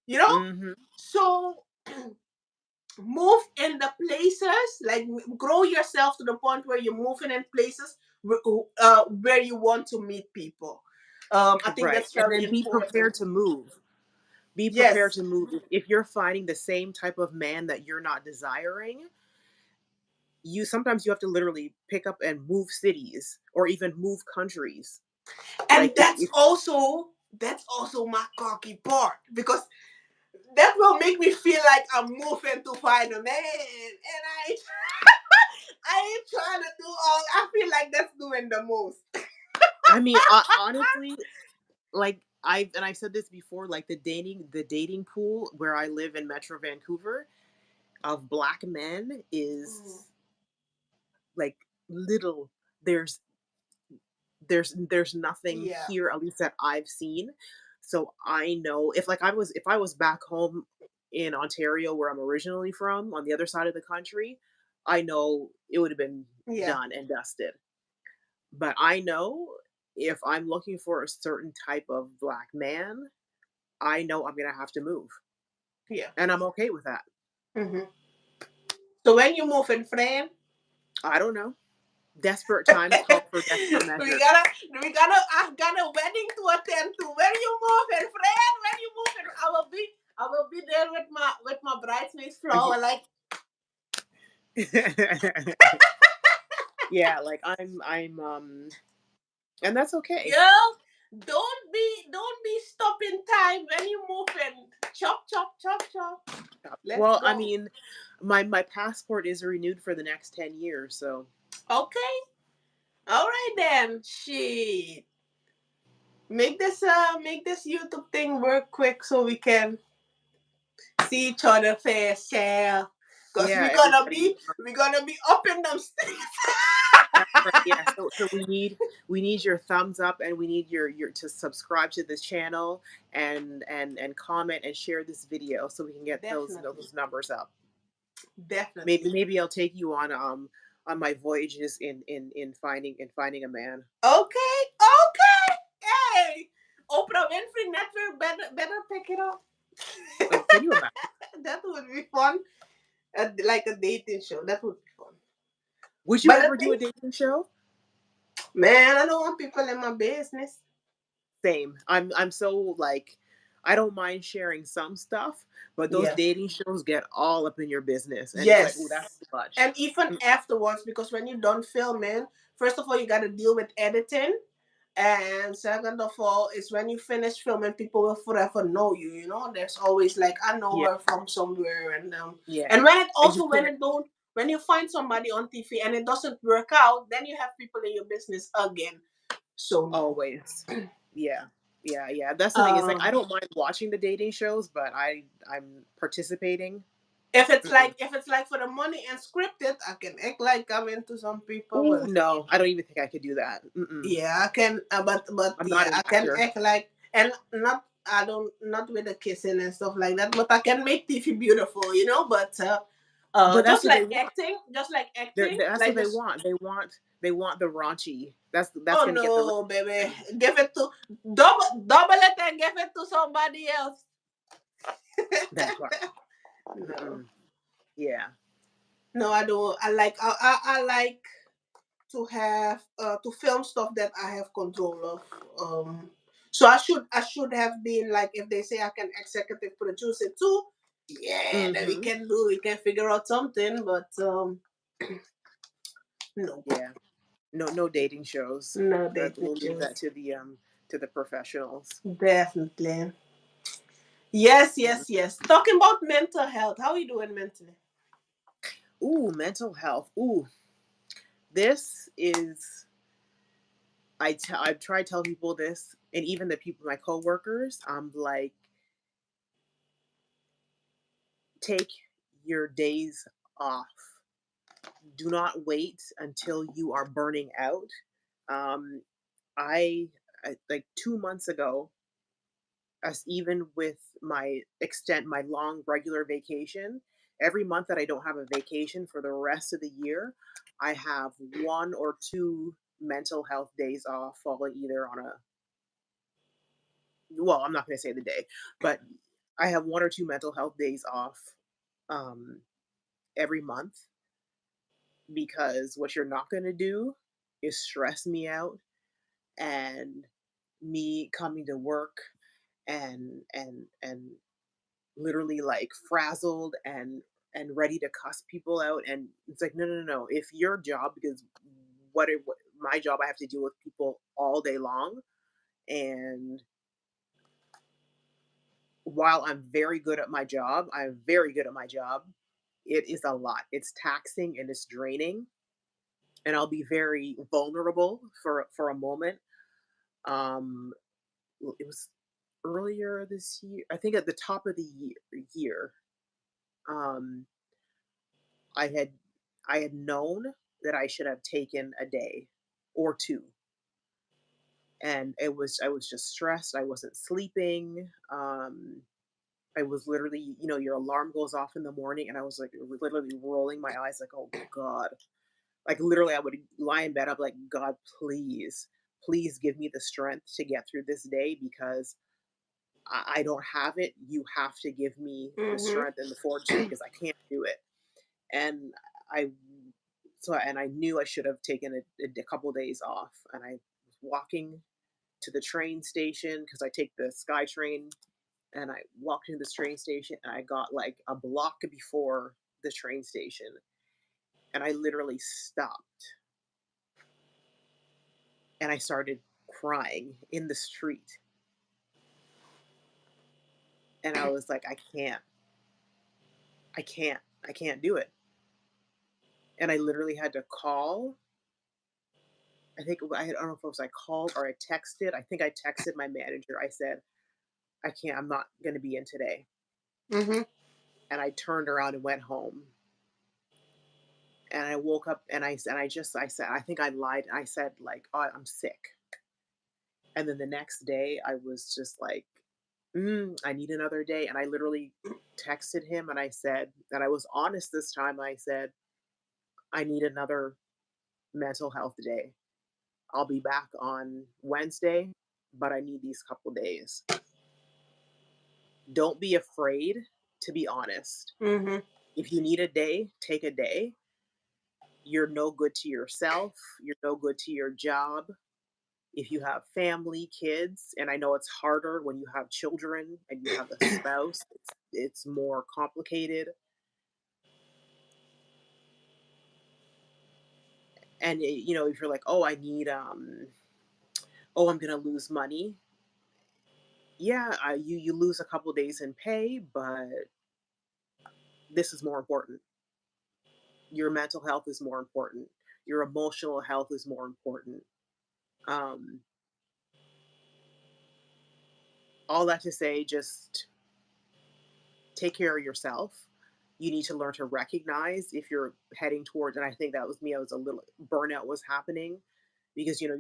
you know? Mhm. So move in the places, like grow yourself to the point where you're moving in places where you want to meet people. I think Right. that's And very then be important. prepared to move. Be prepared Yes. to move. If you're finding the same type of man that you're not desiring, you sometimes you have to literally pick up and move cities or even move countries. And Like if that's also my cocky part, because that will make me feel like I'm moving to find a man, and I ain't trying to do all. I feel like that's doing the most. I mean, honestly, like I've said this before, like the dating pool where I live in Metro Vancouver of black men Mm. is like little. There's there's nothing Yeah. here, at least that I've seen. So I know if I was back home in Ontario where I'm originally from, on the other side of the country, I know it would have been Yeah. done and dusted. But I know if I'm looking for a certain type of black man, I know I'm gonna have to move. Yeah. And I'm okay with that. Hmm. So when you move in France, I don't know. Desperate times call for desperate we measures. gotta I got a wedding to attend to. When you move in France, when you move in, I will be there with my bridesmaids flower like Yeah, like and that's okay. girl. Don't be stopping time when you move in. Chop chop chop chop. Let's Well, I go. mean, my passport is renewed for the next 10 years, so Okay. All right then. Shit. Make this YouTube thing work quick so we can see each other face, yeah. Cause yeah, we're gonna everybody. be we're gonna be up in them streets. That's right. Yeah, so we need your thumbs up, and we need your to subscribe to this channel, and comment and share this video so we can get those Definitely, those numbers up. Maybe definitely. maybe I'll take you on my voyages in finding a man. Okay, okay. Hey, Oprah Winfrey Network better pick it up. Oh, can you imagine? That would be fun. Like a dating show. That would be fun. Would you But the ever do thing, a dating show? man, I don't want people in my business. Same. I'm so like I don't mind sharing some stuff, but those Yeah. dating shows get all up in your business, and it's like, oh, that's Yes. too much. And even Mm, afterwards, because when you're done filming, first of all, you got to deal with editing. And second of all, is when you finish filming, people will forever know you. You know, there's always like I know yeah, her from somewhere, yeah, and when it and you also when can't it don't when you find somebody on TV and it doesn't work out, then you have people in your business again. So no. always. Yeah, yeah. That's the thing. Is like I Um, don't mind watching the dating shows, but I'm participating. Mm-mm. if it's like for the money and scripted, I can act like I'm into some people, Oh but no, I don't even think I could do that. Mm-mm. yeah, I can, but I'm not yeah, an I can actor. act like and not. I don't not with the kissing and stuff like that, but I can make TV beautiful, you know. But But that's what they want. just like They're, acting, that's what like they just want. They want the raunchy. That's oh gonna get the no, baby, ratings. give it to double it and give it to somebody else. That part. No, Mm-mm. Yeah. no, I don't. I like to film stuff that I have control of. So I should have been like if they say I can executive produce it too. Yeah, then Hmm. we can figure out something. But no, Yeah. No dating shows. no That dating we'll leave that shows. to the professionals. Definitely. Yes, Mm. yes, yes. Talking about mental health. How are you doing mentally? Ooh, mental health. Ooh, this is I've tried to tell people this, and even the people, my coworkers. I'm like, take your days off. Do not wait until you are burning out. Um, I like 2 months ago, as even with my long regular vacation, every month that I don't have a vacation for the rest of the year, I have one or two mental health days off falling either on a well, I'm not going to say the day, but I have one or two mental health days off um every month, because what you're not going to do is stress me out, and me coming to work and literally like frazzled and ready to cuss people out. And it's like, no, no, no, no. If your job, because what my job, I have to deal with people all day long, and while I'm very good at my job, it is a lot. It's taxing and it's draining, and I'll be very vulnerable for a moment. um it was. earlier this year, I think at the top of the year, um, I had I had known that I should have taken a day or two, and I was just stressed. I wasn't sleeping. I was literally, your alarm goes off in the morning, and I was like literally rolling my eyes, like, oh God. Like literally, I would lie in bed. I'm like, God, please, please give me the strength to get through this day because I don't have it. You have to give me the Mhm. strength and the fortitude because I can't do it. And I, and I knew I should have taken a couple days off. And I was walking to the train station because I take the Sky Train, and I walked into this train station, and I got like a block before the train station, and I literally stopped, and I started crying in the street. And I was like, I can't do it. And I literally had to call. I don't know if it was I called or I texted. I think I texted my manager. I said, I can't, I'm not going to be in today. Mhm. And I turned around and went home. And I woke up, and I said, I think I lied. I said, like, oh, I'm sick. And then the next day, I was just like, I need another day. And I literally texted him, and I said, and I was honest this time. I said, I need another mental health day. I'll be back on Wednesday, but I need these couple days. Don't be afraid to be honest. Mhm. If you need a day, take a day. You're no good to yourself. You're no good to your job. If you have family, kids, and I know it's harder when you have children and you have a spouse, it's more complicated. And if you're like, oh, I need oh, I'm gonna lose money. Yeah, you lose a couple days in pay, but this is more important. Your mental health is more important. Your emotional health is more important. Um, all that to say, just take care of yourself. You need to learn to recognize if you're heading towards, and I think that was me. I was a little burnout was happening because you're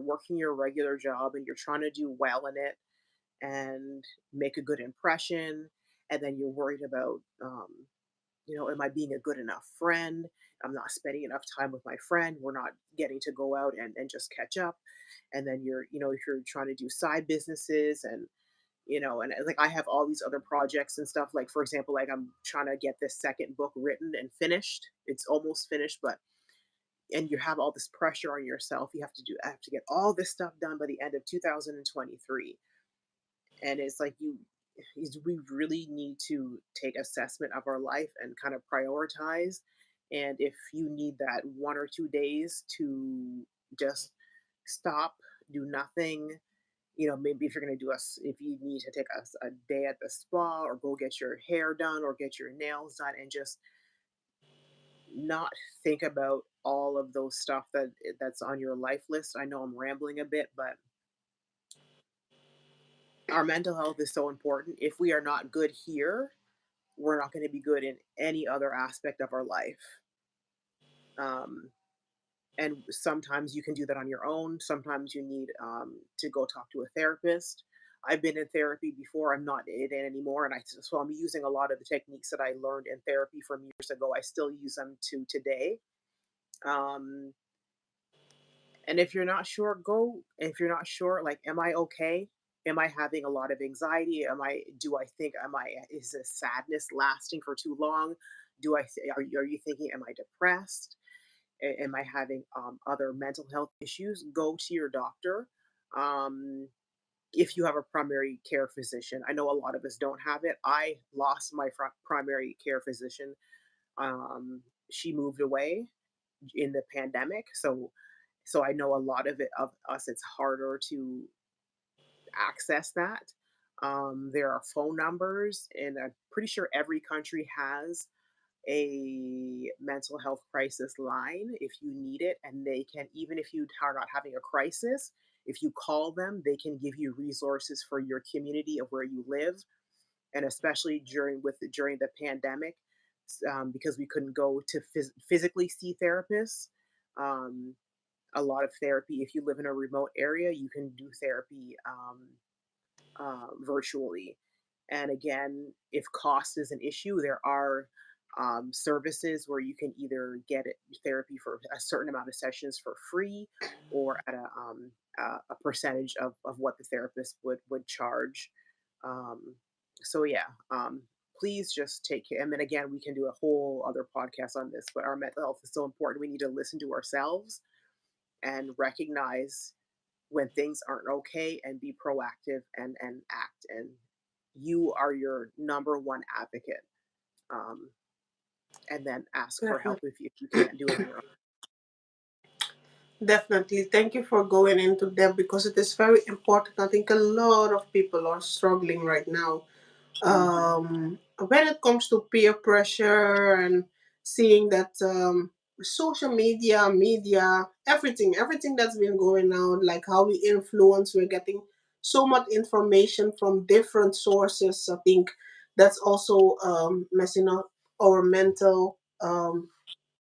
working your regular job and you're trying to do well in it and make a good impression, and then you're worried about am I being a good enough friend? I'm not spending enough time with my friend. We're not getting to go out and just catch up. And then if you're trying to do side businesses and, like I have all these other projects and stuff. Like, for example, like I'm trying to get this second book written and finished. It's almost finished, but, and you have all this pressure on yourself. I have to get all this stuff done by the end of 2023. And it's like we really need to take assessment of our life and kind of prioritize. And if you need that 1 or 2 days to just stop, do nothing, maybe if you're going to if you need to take a day at the spa or go get your hair done or get your nails done and just not think about all of those stuff that's on your life list. I know I'm rambling a bit, but our mental health is so important. If we are not good here, we're not going to be good in any other aspect of our life. Um, and sometimes you can do that on your own. Sometimes you need to go talk to a therapist. I've been in therapy before. I'm not in it anymore, and so I'm using a lot of the techniques that I learned in therapy from years ago. I still use them to today. Um, and if you're not sure, go. If you're not sure, like, am I okay? Am I having a lot of anxiety? Do I think, is this sadness lasting for too long? Are you thinking, am I depressed? Am I having other mental health issues? Go to your doctor. Um, if you have a primary care physician, I know a lot of us don't have it. I lost my primary care physician. She moved away in the pandemic, so I know a lot of us, it's harder to access that. There are phone numbers, and I'm pretty sure every country has a mental health crisis line if you need it. And they can, even if you are not having a crisis, If you call them, they can give you resources for your community of where you live, and especially during the pandemic, because we couldn't go to physically see therapists. Um, a lot of therapy, if you live in a remote area, you can do therapy virtually. And again, if cost is an issue, there are services where you can either get therapy for a certain amount of sessions for free, or at a percentage of what the therapist would charge. Um, so yeah, please just take care. I mean, again, we can do a whole other podcast on this, but our mental health is so important. We need to listen to ourselves and recognize when things aren't okay, and be proactive and act. And you are your number one advocate. Um, and then ask for help Definitely. if you can't do it on your own. Definitely. Thank you for going into that because it is very important. I think a lot of people are struggling right now Hmm. when it comes to peer pressure and seeing that social media, everything that's been going on, like how we influence, we're getting so much information from different sources. I think that's also messing up our mental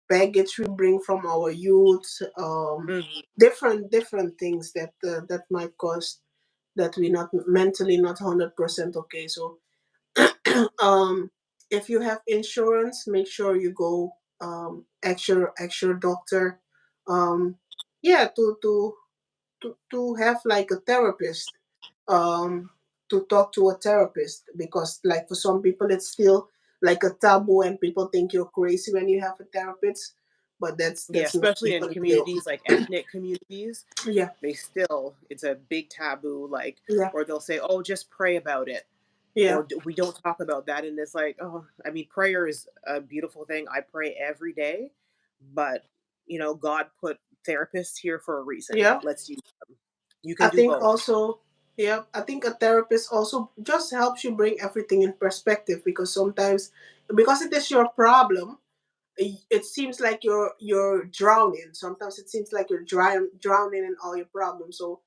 baggage we bring from our youth, Hmm. different things that might cause that we not mentally not 100% okay. So um, if you have insurance, make sure you go ask your doctor. Um, yeah, to have like a therapist. Um, to talk to a therapist because like for some people it's still like a taboo and people think you're crazy when you have a therapist, but Yeah, that's not especially in even real. communities like ethnic communities, Yeah, they still, it's a big taboo. Like, yeah, or they'll say, "Oh, just pray about it," yeah, or we don't talk about that. And it's like, oh, I mean, prayer is a beautiful thing. I pray every day, but God put therapists here for a reason. yeah. Let's use them. You I can do think both. also, yeah, I think a therapist also just helps you bring everything in perspective because sometimes, because it is your problem, it seems like you're drowning. Sometimes it seems like you're drowning in all your problems. So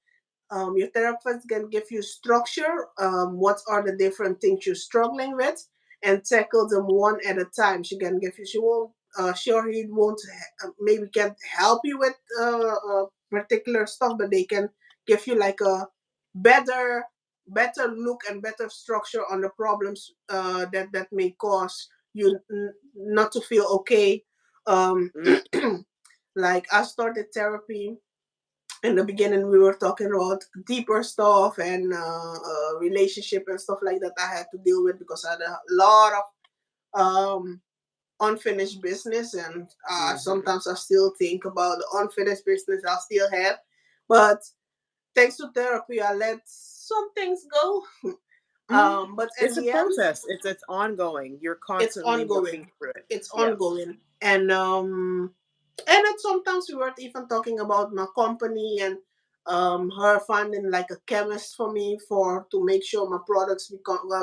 your therapist can give you structure. What are the different things you're struggling with, and tackle them one at a time. She can give you. She won't. Sure, he won't. Maybe can help you with particular stuff, but they can give you like a better, better look and better structure on the problems that may cause you not to feel okay. Um, Mm, like I started therapy in the beginning we were talking about deeper stuff and relationship and stuff like that I had to deal with because I had a lot of unfinished business and hmm. sometimes I still think about the unfinished business I still have, but thanks to therapy I let some things go. Hmm. But at It's a the end process. It's ongoing. You're it's constantly working ongoing. through it. It's Yeah. ongoing. And then sometimes we were even talking about my company and her finding like a chemist for me for to make sure my products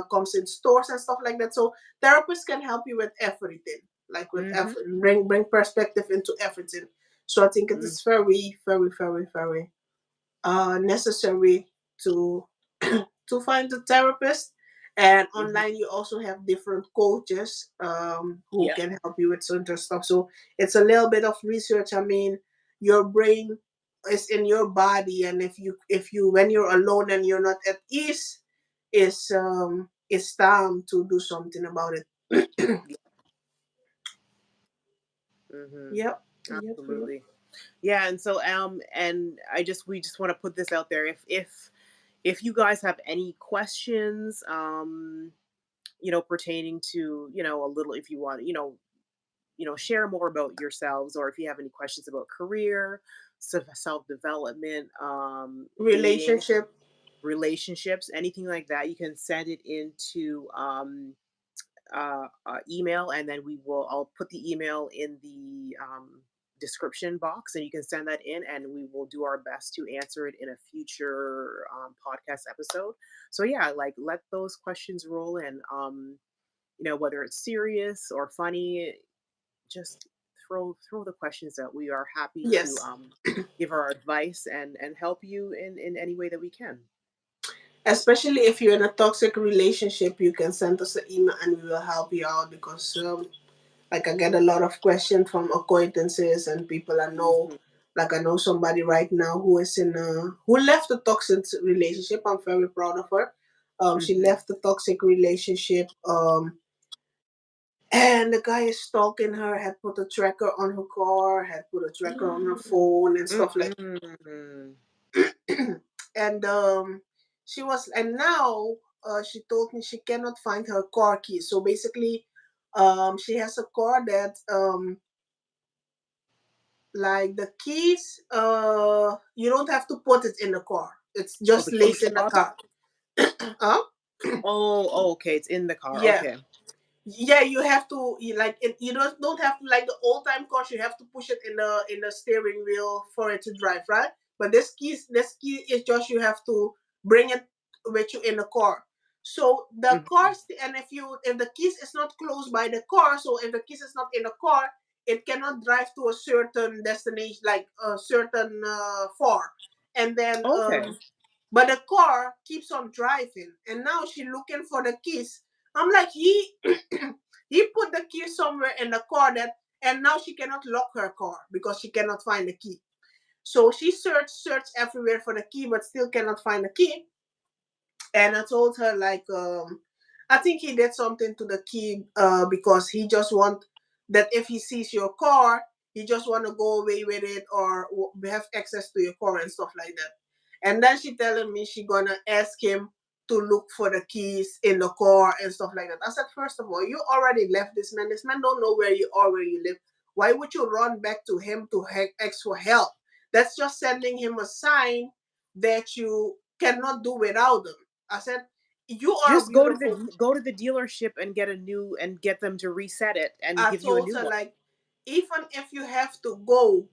comes in stores and stuff like that. So therapists can help you with everything, like with Hmm. bring perspective into everything. So I think it Hmm. is very necessary to to find a therapist. And Hmm. online, you also have different coaches who Yeah. can help you with certain stuff. So it's a little bit of research. I mean, your brain is in your body, and if you when you're alone and you're not at ease, it's time to do something about it. Hmm. Yep, yep. Absolutely. Yeah, and so and we just want to put this out there. If you guys have any questions, pertaining to, a little, if you want, share more about yourselves, or if you have any questions about career, self development, dating, Relationship. relationships, anything like that, you can send it into email, and then I'll put the email in the description box, and you can send that in, and we will do our best to answer it in a future podcast episode. So yeah, like, let those questions roll in. Whether it's serious or funny, just throw the questions out. We are happy to Yes. give our advice and help you in any way that we can. Especially if you're in a toxic relationship, you can send us an email and we will help you out because like I get a lot of questions from acquaintances and people I know. Hmm. Like I know somebody right now who is in a who left a toxic relationship. I'm very proud of her. She Hmm. left the toxic relationship. And the guy is stalking her. Had put a tracker on her car. Had put a tracker on her phone and stuff like. Mm-mm. And she was and now she told me she cannot find her car keys. So basically, she has a car that like the keys, you don't have to put it in the car. It's Oh, just the key lays in the fob. car. Huh? Oh, okay. It's in the car. Yeah. Okay. Yeah, you have to like it, you don't have to like the old time cars. You have to push it in the steering wheel for it to drive, right? But this key is just you have to bring it with you in the car. So the Hmm. cars, and if the keys is not close by the car, so if the keys is not in the car, it cannot drive to a certain destination, like a certain far. And then Okay. but the car keeps on driving, and now she looking for the keys. I'm like, he put the key somewhere in the car that, and now she cannot lock her car because she cannot find the key. So she searched everywhere for the key, but still cannot find the key. And I told her like, I think he did something to the key because he just want that if he sees your car, he just want to go away with it or have access to your car and stuff like that. And then she telling me she gonna ask him to look for the keys in the car and stuff like that. I said, first of all, you already left this man. This man don't know where you are, where you live. Why would you run back to him to ask for help? That's just sending him a sign that you cannot do without him. I said, "You are Just beautiful." go to the dealership and get a new and get them to reset it and I give you a told new her, one. like, even if you have to go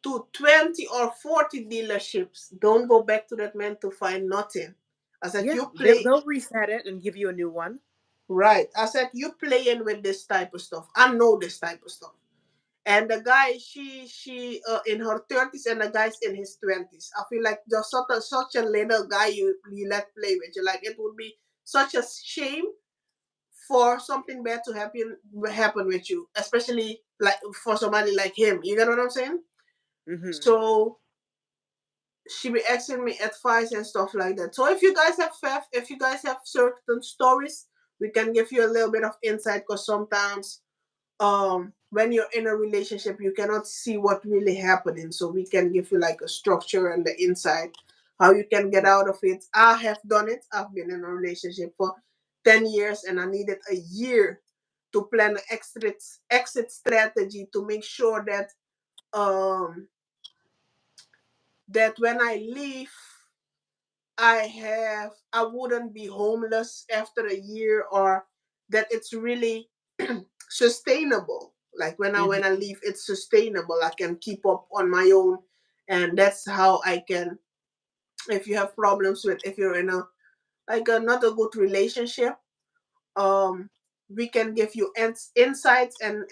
to 20 or 40 dealerships, don't go back to that man to find nothing. I said, Yeah, you play, they'll reset it and give you a new one. right. I said, you playing with this type of stuff. I know this type of stuff. And the guy, she in her 30s and the guy's in his 20s. I feel like just such a little guy you let play with you. Like, it would be such a shame for something bad to happen with you, especially like for somebody like him. You get what I'm saying? Hmm. So she be asking me advice and stuff like that. So if you guys have if you guys have certain stories, we can give you a little bit of insight because sometimes when you're in a relationship you cannot see what really happening, so we can give you like a structure and the insight how you can get out of it. I have done it. I've been in a relationship for 10 years and I needed a year to plan an exit strategy to make sure um that when I leave I wouldn't be homeless after a year, or that it's really sustainable. Like Hmm. when I leave, it's sustainable. I can keep up on my own, and that's how I can. If you have problems with, if you're in a like a not a good relationship, um, we can give you insights and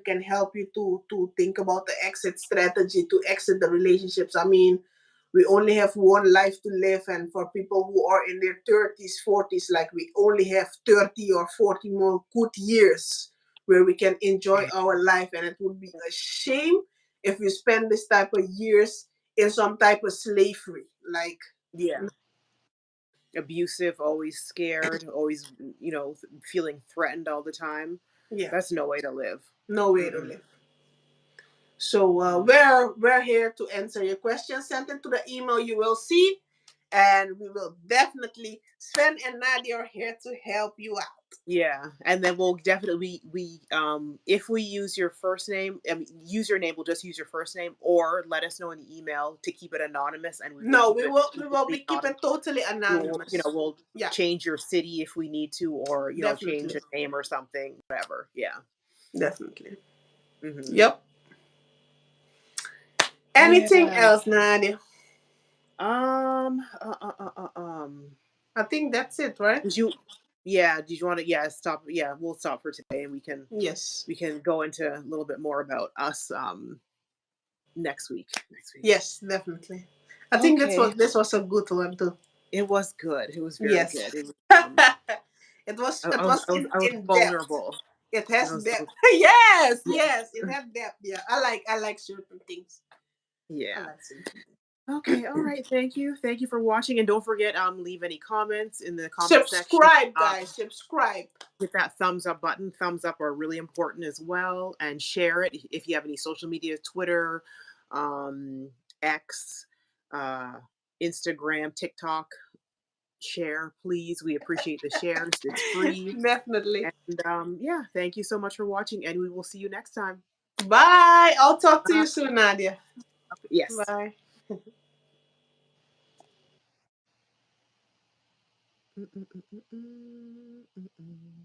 can help you to think about the exit strategy to exit the relationships. I mean, we only have one life to live, and for people who are in their 30s 40s, like we only have 30 or 40 more good years where we can enjoy our life, and it would be a shame if we spend this type of years in some type of slavery, like. Yeah. Abusive, always scared, always, feeling threatened all the time. Yeah, That's no way to live. no way to Mm-mm. live. So Mm. we're here to answer your questions. Send it to the email you will see, and we will definitely. Sven and Nadia are here to help you out. Yeah, and then we'll definitely if we use your first name, I mean, use your name. We'll just use your first name, or let us know in the email to keep it anonymous, and we will No, keep it we will completely be keep anonymous. it totally anonymous. We'll Yeah, change your city if we need to, or change definitely, a name or something, whatever. Yeah. definitely. Hmm. Yep. Anything Yeah. else, Nadia? Um. Uh, uh, uh, uh, um. I think that's it, right? Did you? Yeah, did you want to? Yeah, stop. Yeah, we'll stop for today, and Yes. we can go into a little bit more about us next week. Next week. Yes, definitely. I think Okay, this was a good one too. it was good. It was very Yes. good. It was. It was I was in depth. vulnerable. It And has I was depth. Yes, yeah. yes, it has depth. Yeah. I like certain things. I Yeah. like certain Okay. All right. Thank you. Thank you for watching, and don't forget leave any comments in the comment section. Subscribe, guys. Subscribe. Hit that thumbs up button. Thumbs up are really important as well, and share it if you have any social media, Twitter, um, X, uh, Instagram, TikTok. Share, please. We appreciate the shares. It's free. Definitely. And yeah, thank you so much for watching, and we will see you next time. Bye. I'll talk to Bye. you soon, Nadia. Yes. Bye. Mm, mm, mm, mm, mm, mm, mm.